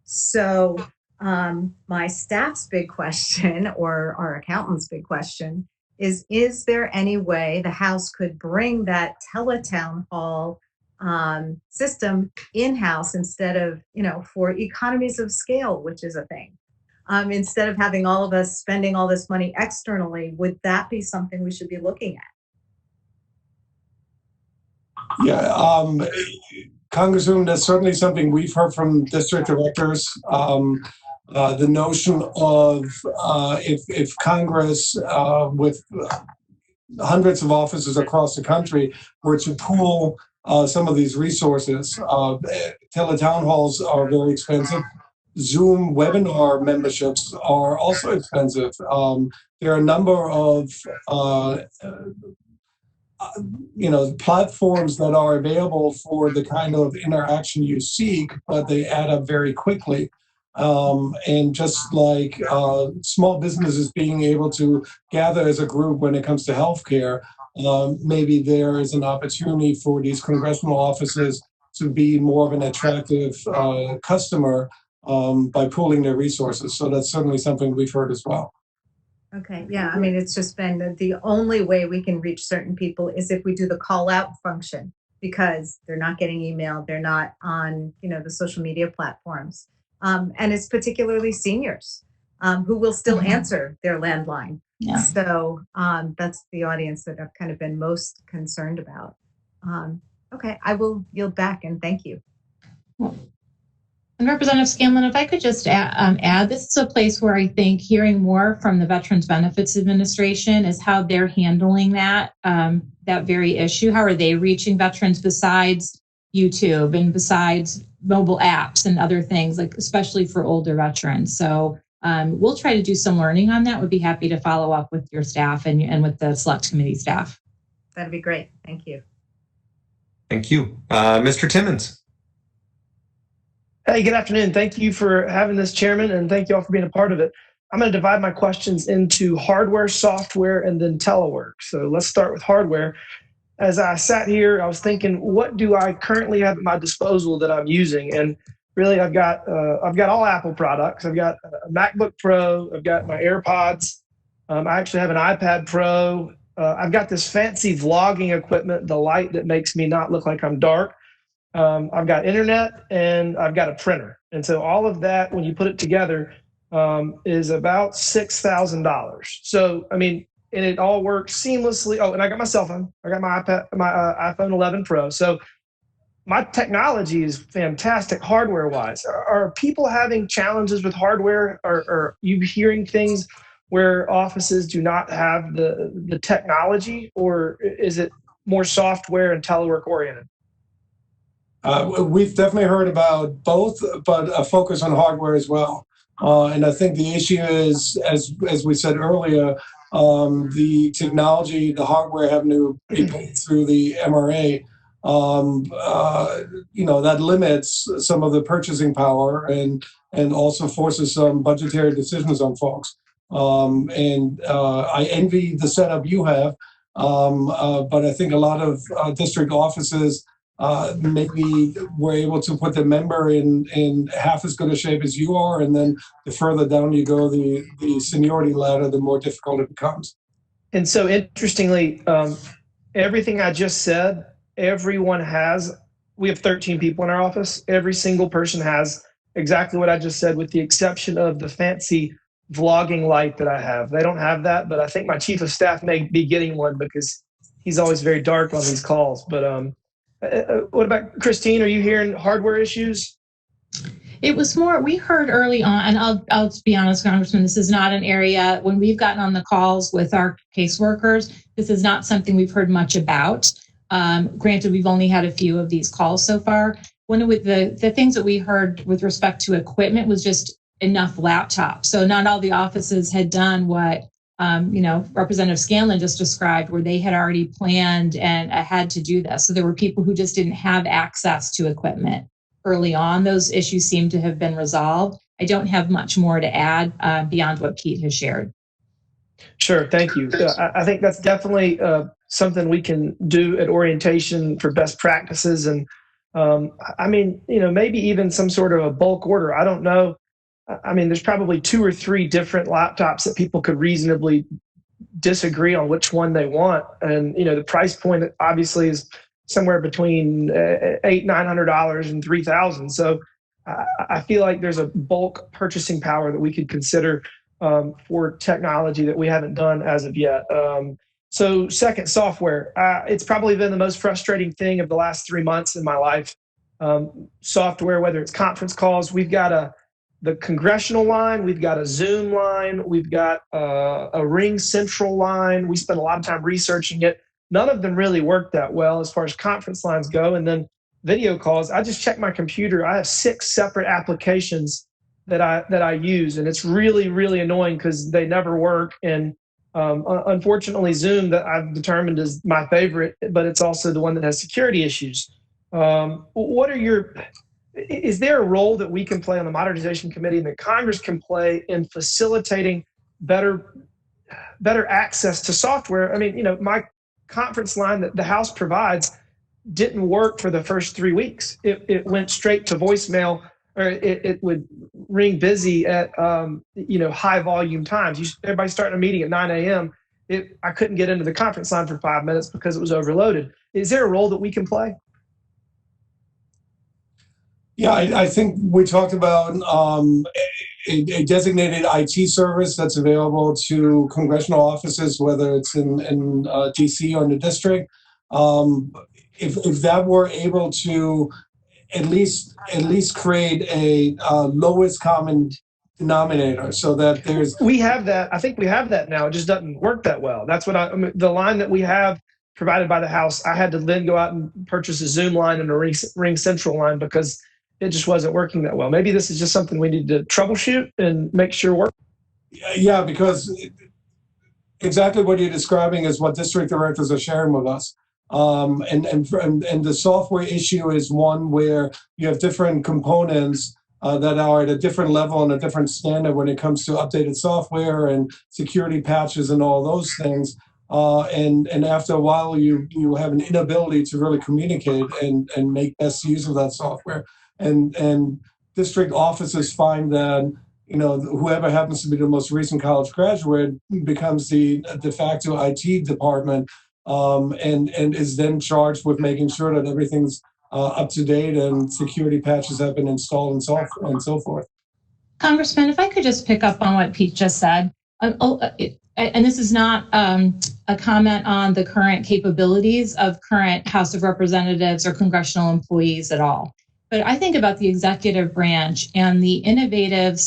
So my staff's big question, or our accountant's big question, is there any way the House could bring that teletown hall system in-house instead of, for economies of scale, which is a thing? Instead of having all of us spending all this money externally, would that be something we should be looking at? Yeah, Congresswoman, that's certainly something we've heard from district directors. The notion of if Congress, with hundreds of offices across the country, were to pool some of these resources, teletown halls are very expensive. Zoom webinar memberships are also expensive. There are a number of platforms that are available for the kind of interaction you seek, but they add up very quickly. And just like small businesses being able to gather as a group when it comes to healthcare, maybe there is an opportunity for these congressional offices to be more of an attractive customer by pooling their resources. So that's certainly something we've heard as well. Okay, yeah, I mean, it's just been the only way we can reach certain people is if we do the call out function, because they're not getting email, they're not on, the social media platforms. And it's particularly seniors who will still answer their landline. Yeah. So that's the audience that I've kind of been most concerned about. Okay, I will yield back and thank you. And Representative Scanlon, if I could just add, this is a place where I think hearing more from the Veterans Benefits Administration is how they're handling that very issue. How are they reaching veterans besides YouTube and besides mobile apps and other things, like especially for older veterans? So we'll try to do some learning on that. We'd be happy to follow up with your staff and with the Select Committee staff. That'd be great. Thank you. Thank you. Mr. Timmons. Hey, good afternoon. Thank you for having this, Chairman, and thank you all for being a part of it. I'm going to divide my questions into hardware, software, and then telework. So let's start with hardware. As I sat here, I was thinking, what do I currently have at my disposal that I'm using? And really, I've got all Apple products. I've got a MacBook Pro. I've got my AirPods. I actually have an iPad Pro. I've got this fancy vlogging equipment, the light that makes me not look like I'm dark. I've got internet and I've got a printer. And so all of that, when you put it together, is about $6,000. So, I mean, and it all works seamlessly. Oh, and I got my cell phone. I got my iPad, my iPhone 11 Pro. So my technology is fantastic hardware wise. Are people having challenges with hardware? Are you hearing things where offices do not have the technology, or is it more software and telework oriented? We've definitely heard about both, but a focus on hardware as well. And I think the issue is, as we said earlier, the technology, the hardware having to be paid through the MRA, that limits some of the purchasing power and also forces some budgetary decisions on folks. I envy the setup you have, but I think a lot of district offices maybe we're able to put the member in half as good a shape as you are, and then the further down you go the seniority ladder, the more difficult it becomes. And so interestingly, everything I just said, everyone has. We have 13 people in our office. Every single person has exactly what I just said, with the exception of the fancy vlogging light that I have. They don't have that, but I think my chief of staff may be getting one because he's always very dark on these calls. But what about Kristine? Are you hearing hardware issues? It was more, we heard early on, and I'll be honest, Congressman, this is not an area, when we've gotten on the calls with our caseworkers, this is not something we've heard much about. Granted, we've only had a few of these calls so far. One of the things that we heard with respect to equipment was just enough laptops. So not all the offices had done what Representative Scanlon just described, where they had already planned and had to do this. So there were people who just didn't have access to equipment. Early on, those issues seem to have been resolved. I don't have much more to add beyond what Pete has shared. Sure, thank you. I think that's definitely something we can do at orientation for best practices. And maybe even some sort of a bulk order. I don't know. I mean, there's probably 2 or 3 different laptops that people could reasonably disagree on which one they want. And, the price point obviously is somewhere between $800-900 and $3,000. So I feel like there's a bulk purchasing power that we could consider for technology that we haven't done as of yet. So second, software. It's probably been the most frustrating thing of the last 3 months in my life. Software, whether it's conference calls, we've got the congressional line, we've got a Zoom line, we've got a Ring Central line. We spent a lot of time researching it. None of them really work that well as far as conference lines go. And then video calls, I just checked my computer. I have 6 separate applications that I use, and it's really, really annoying because they never work. And unfortunately, Zoom, that I've determined is my favorite, but it's also the one that has security issues. Is there a role that we can play on the Modernization Committee and that Congress can play in facilitating better access to software? I mean, my conference line that the House provides didn't work for the first 3 weeks. It went straight to voicemail, or it would ring busy at high volume times. Everybody starting a meeting at 9 a.m. I couldn't get into the conference line for 5 minutes because it was overloaded. Is there a role that we can play? Yeah, I think we talked about a designated IT service that's available to congressional offices, whether it's in DC or in the district. If that were able to at least create a lowest common denominator, so that we have that. I think we have that now. It just doesn't work that well. That's what the line that we have provided by the House. I had to then go out and purchase a Zoom line and a Ring Central line because it just wasn't working that well. Maybe this is just something we need to troubleshoot and make sure works. Yeah, because exactly what you're describing is what district directors are sharing with us. And the software issue is one where you have different components that are at a different level and a different standard when it comes to updated software and security patches and all those things. And after a while, you have an inability to really communicate and make best use of that software. And district offices find that whoever happens to be the most recent college graduate becomes the de facto IT department, and is then charged with making sure that everything's up to date and security patches have been installed and so forth. Congressman, if I could just pick up on what Pete just said, and this is not a comment on the current capabilities of current House of Representatives or congressional employees at all. But I think about the executive branch and the innovative,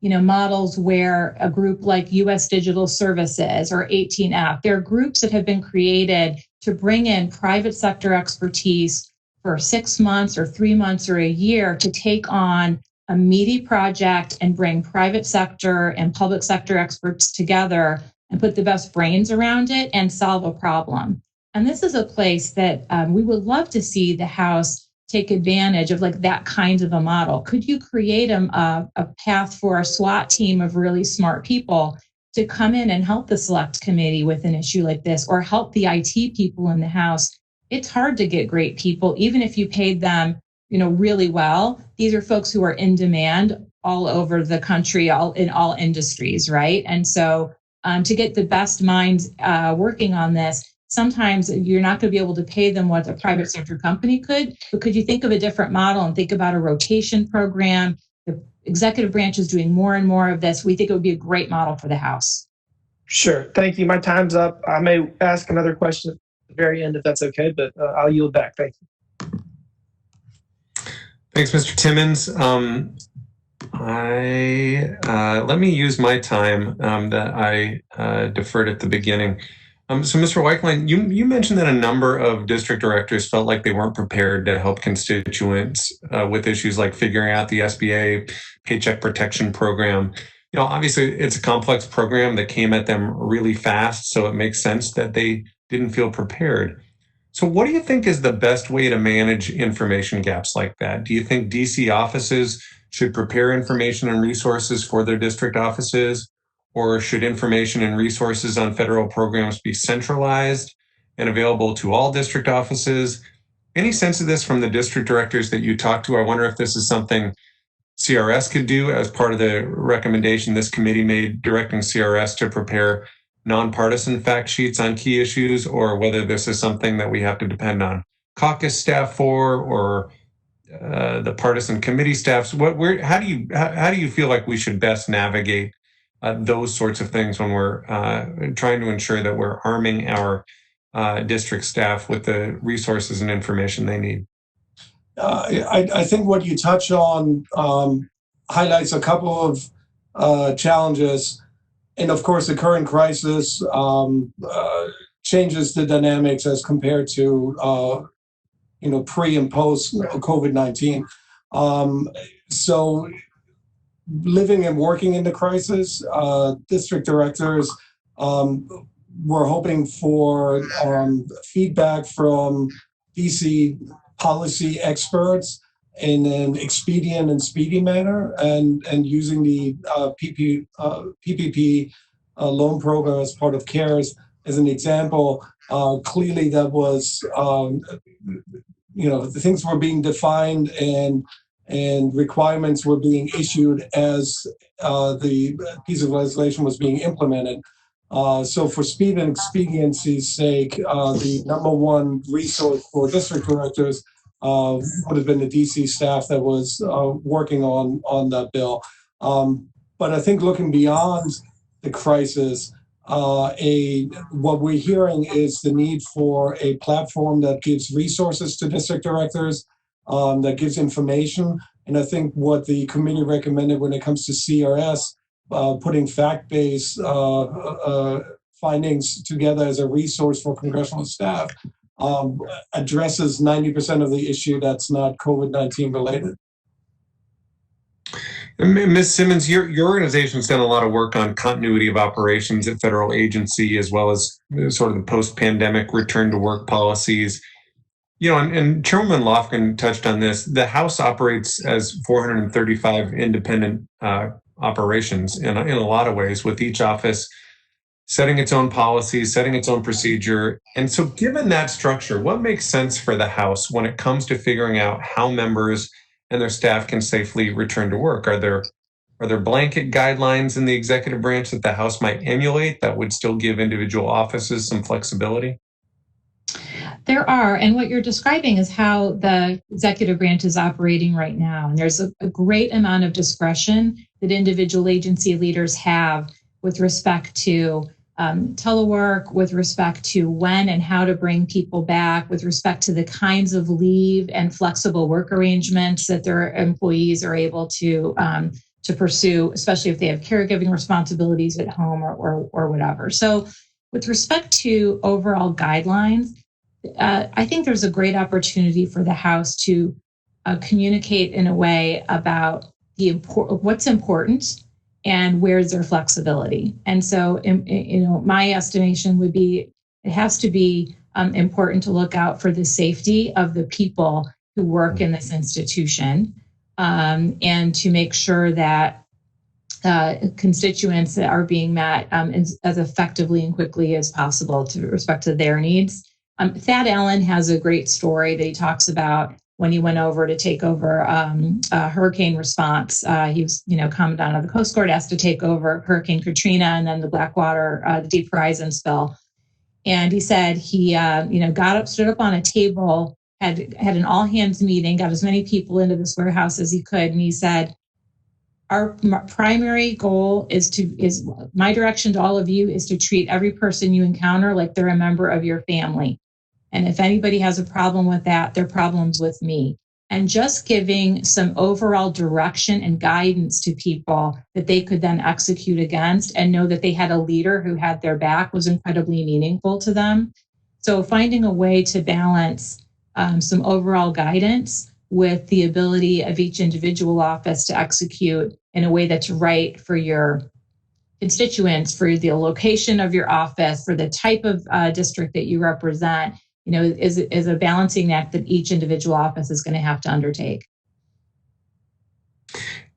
models where a group like U.S. Digital Services or 18F, there are groups that have been created to bring in private sector expertise for 6 months or 3 months or a year to take on a meaty project and bring private sector and public sector experts together and put the best brains around it and solve a problem. And this is a place that we would love to see the House take advantage of, like that kind of a model. Could you create a path for a SWAT team of really smart people to come in and help the select committee with an issue like this, or help the IT people in the House? It's hard to get great people, even if you paid them, really well. These are folks who are in demand all over the country, in all industries, right? And so to get the best minds working on this, sometimes you're not going to be able to pay them what a private sector company could, but could you think of a different model and think about a rotation program? executive branch is doing more and more of this, we think it would be a great model for the House. Sure. Thank you. My time's up. I may ask another question at the very end if that's okay, but I'll yield back. Thank you. Thanks, Mr. Timmons. Let me use my time that I deferred at the beginning. So, Mr. Weichlein, you mentioned that a number of district directors felt like they weren't prepared to help constituents with issues like figuring out the SBA Paycheck Protection Program. Obviously, it's a complex program that came at them really fast, so it makes sense that they didn't feel prepared. So what do you think is the best way to manage information gaps like that? Do you think DC offices should prepare information and resources for their district offices? Or should information and resources on federal programs be centralized and available to all district offices? Any sense of this from the district directors that you talked to? I wonder if this is something CRS could do as part of the recommendation this committee made directing CRS to prepare nonpartisan fact sheets on key issues, or whether this is something that we have to depend on caucus staff for, or the partisan committee staffs. How do you feel like we should best navigate those sorts of things when we're trying to ensure that we're arming our district staff with the resources and information they need? I think what you touch on highlights a couple of challenges. And of course, the current crisis changes the dynamics as compared to pre and post COVID-19. So living and working in the crisis, district directors were hoping for feedback from DC policy experts in an expedient and speedy manner, and using the PPP loan program as part of CARES as an example. Clearly, that was things were being defined and requirements were being issued as the piece of legislation was being implemented. So for speed and expediency's sake, the number one resource for district directors would have been the DC staff that was working on that bill. But I think looking beyond the crisis, what we're hearing is the need for a platform that gives resources to district directors, that gives information. And I think what the committee recommended when it comes to CRS, putting fact-based findings together as a resource for congressional staff, addresses 90% of the issue that's not COVID-19 related. Ms. Simmons, your organization's done a lot of work on continuity of operations at federal agency, as well as sort of the post-pandemic return to work policies. And Chairwoman Lofgren touched on this. The House operates as 435 independent operations in a lot of ways, with each office setting its own policies, setting its own procedure. And so given that structure, what makes sense for the House when it comes to figuring out how members and their staff can safely return to work? Are there blanket guidelines in the executive branch that the House might emulate that would still give individual offices some flexibility? There are, and what you're describing is how the executive branch is operating right now. And there's a great amount of discretion that individual agency leaders have with respect to telework, with respect to when and how to bring people back, with respect to the kinds of leave and flexible work arrangements that their employees are able to pursue, especially if they have caregiving responsibilities at home or whatever. So with respect to overall guidelines, I think there's a great opportunity for the House to communicate in a way about what's important and where's their flexibility. And so, my estimation would be it has to be important to look out for the safety of the people who work in this institution, and to make sure that constituents are being met as effectively and quickly as possible to respect to their needs. Thad Allen has a great story that he talks about when he went over to take over hurricane response. He was, coming down to the Coast Guard, asked to take over Hurricane Katrina and then the Blackwater, the Deep Horizon spill. And he said he, stood up on a table, had an all hands meeting, got as many people into this warehouse as he could. And he said, primary goal is my direction to all of you is to treat every person you encounter like they're a member of your family. And if anybody has a problem with that, their problem's with me. And just giving some overall direction and guidance to people that they could then execute against and know that they had a leader who had their back was incredibly meaningful to them. So finding a way to balance some overall guidance with the ability of each individual office to execute in a way that's right for your constituents, for the location of your office, for the type of district that you represent, is a balancing act that each individual office is going to have to undertake.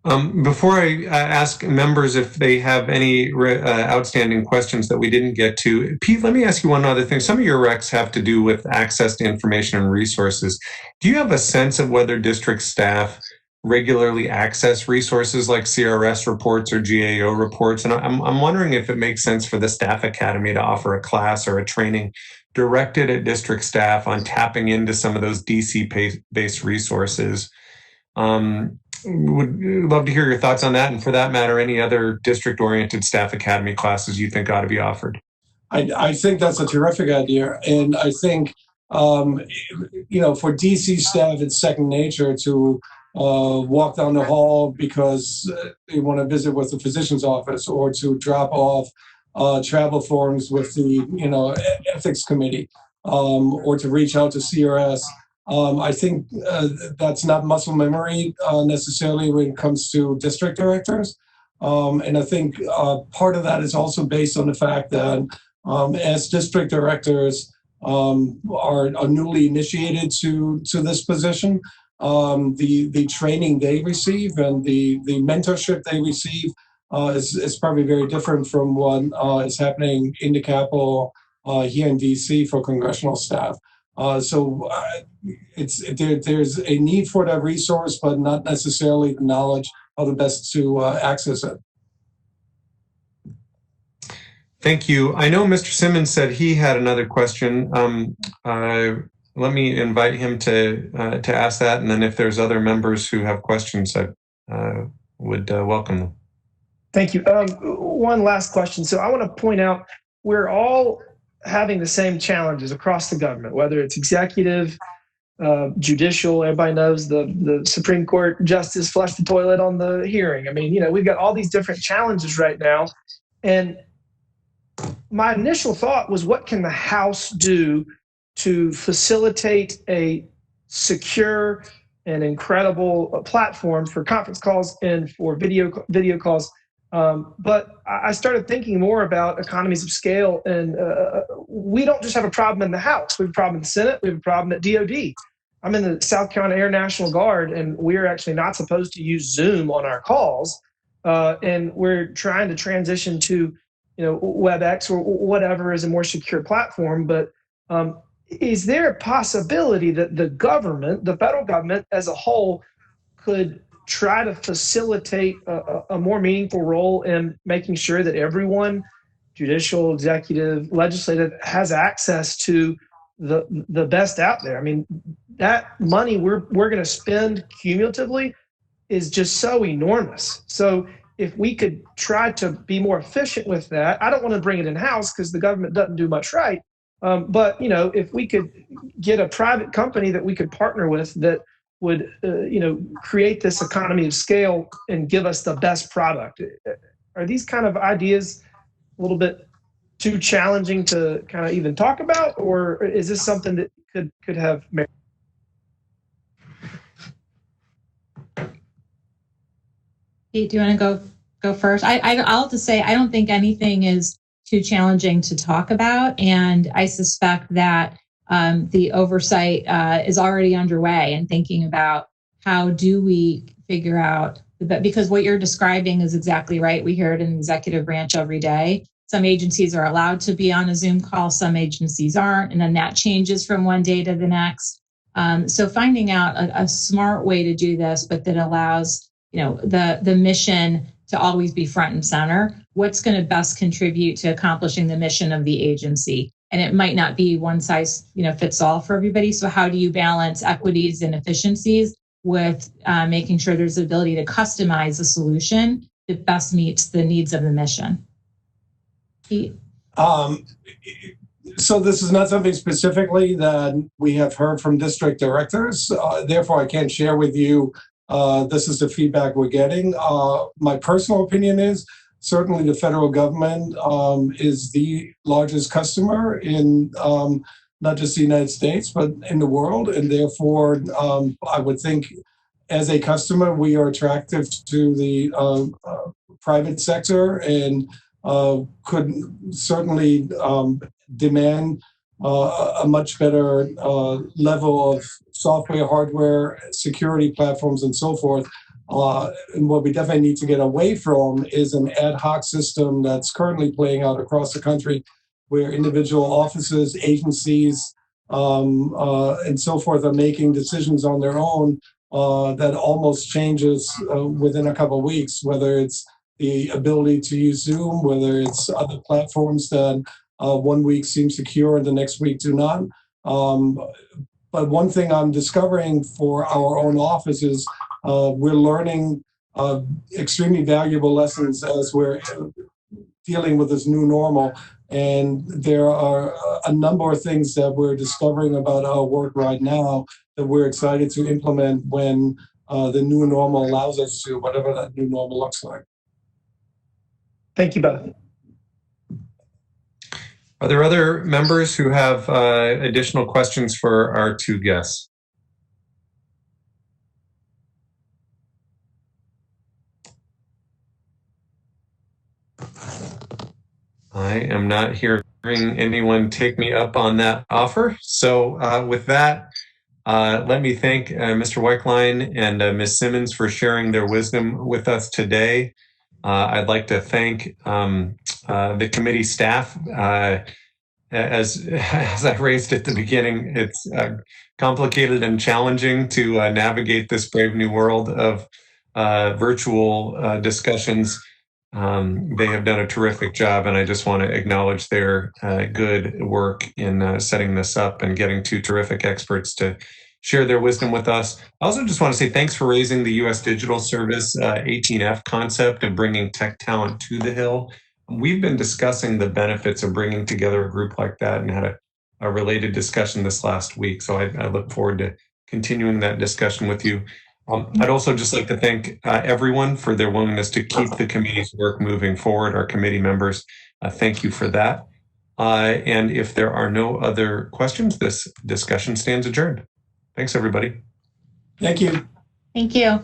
Before I ask members if they have any outstanding questions that we didn't get to, Pete, let me ask you one other thing. Some of your recs have to do with access to information and resources. Do you have a sense of whether district staff regularly access resources like CRS reports or GAO reports? And I'm wondering if it makes sense for the Staff Academy to offer a class or a training directed at district staff on tapping into some of those DC-based resources. Would love to hear your thoughts on that. And for that matter, any other district-oriented Staff Academy classes you think ought to be offered? I think that's a terrific idea. And I think, for DC staff, it's second nature to walk down the hall because they want to visit with the physician's office or to drop off travel forms with the, ethics committee or to reach out to CRS. I think that's not muscle memory necessarily when it comes to district directors. And I think part of that is also based on the fact that as district directors are newly initiated to this position, the training they receive and the mentorship they receive is probably very different from what is happening in the Capitol here in DC for congressional staff. There's a need for that resource, but not necessarily the knowledge of the best to access it. Thank you. I know Mr. Simmons said he had another question. Let me invite him to ask that, and then if there's other members who have questions, I would welcome them. Thank you. One last question. So I want to point out we're all having the same challenges across the government, whether it's executive, judicial. Everybody knows the Supreme Court justice flushed the toilet on the hearing. I mean, we've got all these different challenges right now. And my initial thought was, what can the House do to facilitate a secure and incredible platform for conference calls and for video calls? But I started thinking more about economies of scale, and we don't just have a problem in the House. We have a problem in the Senate. We have a problem at DOD. I'm in the South Carolina Air National Guard, and we're actually not supposed to use Zoom on our calls. And we're trying to transition to, WebEx or whatever is a more secure platform. But is there a possibility that the government, the federal government as a whole, could try to facilitate a more meaningful role in making sure that everyone, judicial, executive, legislative, has access to the best out there? I mean, that money we're going to spend cumulatively is just so enormous. So if we could try to be more efficient with that, I don't want to bring it in-house because the government doesn't do much right. But, if we could get a private company that we could partner with that would, create this economy of scale and give us the best product. Are these kind of ideas a little bit too challenging to kind of even talk about, or is this something that could have merit? Pete, do you want to go first? I'll just say I don't think anything is too challenging to talk about, and I suspect that the oversight is already underway and thinking about how do we figure out, because what you're describing is exactly right. We hear it in the executive branch every day. Some agencies are allowed to be on a Zoom call, some agencies aren't, and then that changes from one day to the next. So finding out a smart way to do this, but that allows the mission to always be front and center. What's going to best contribute to accomplishing the mission of the agency? And it might not be one size fits all for everybody. So how do you balance equities and efficiencies with making sure there's the ability to customize a solution that best meets the needs of the mission. So this is not something specifically that we have heard from district directors. Therefore, I can't share with you. This is the feedback we're getting. My personal opinion is certainly the federal government is the largest customer in not just the United States, but in the world. And therefore, I would think as a customer, we are attractive to the private sector and could certainly demand a much better level of software, hardware, security platforms, and so forth. And what we definitely need to get away from is an ad hoc system that's currently playing out across the country where individual offices, agencies, and so forth are making decisions on their own that almost changes within a couple of weeks, whether it's the ability to use Zoom, whether it's other platforms that 1 week seem secure and the next week do not. But one thing I'm discovering for our own office is we're learning extremely valuable lessons as we're dealing with this new normal. And there are a number of things that we're discovering about our work right now that we're excited to implement when the new normal allows us to, whatever that new normal looks like. Thank you both. Are there other members who have additional questions for our two guests? I am not hearing anyone take me up on that offer. So with that, let me thank Mr. Weichlein and Ms. Simmons for sharing their wisdom with us today. I'd like to thank the committee staff. As I raised at the beginning, it's complicated and challenging to navigate this brave new world of virtual discussions. They have done a terrific job, and I just want to acknowledge their good work in setting this up and getting two terrific experts to share their wisdom with us. I also just want to say thanks for raising the U.S. Digital Service 18F concept and bringing tech talent to the Hill. We've been discussing the benefits of bringing together a group like that and had a related discussion this last week. So I look forward to continuing that discussion with you. I'd also just like to thank everyone for their willingness to keep the committee's work moving forward. Our committee members, thank you for that. And if there are no other questions, this discussion stands adjourned. Thanks, everybody. Thank you. Thank you.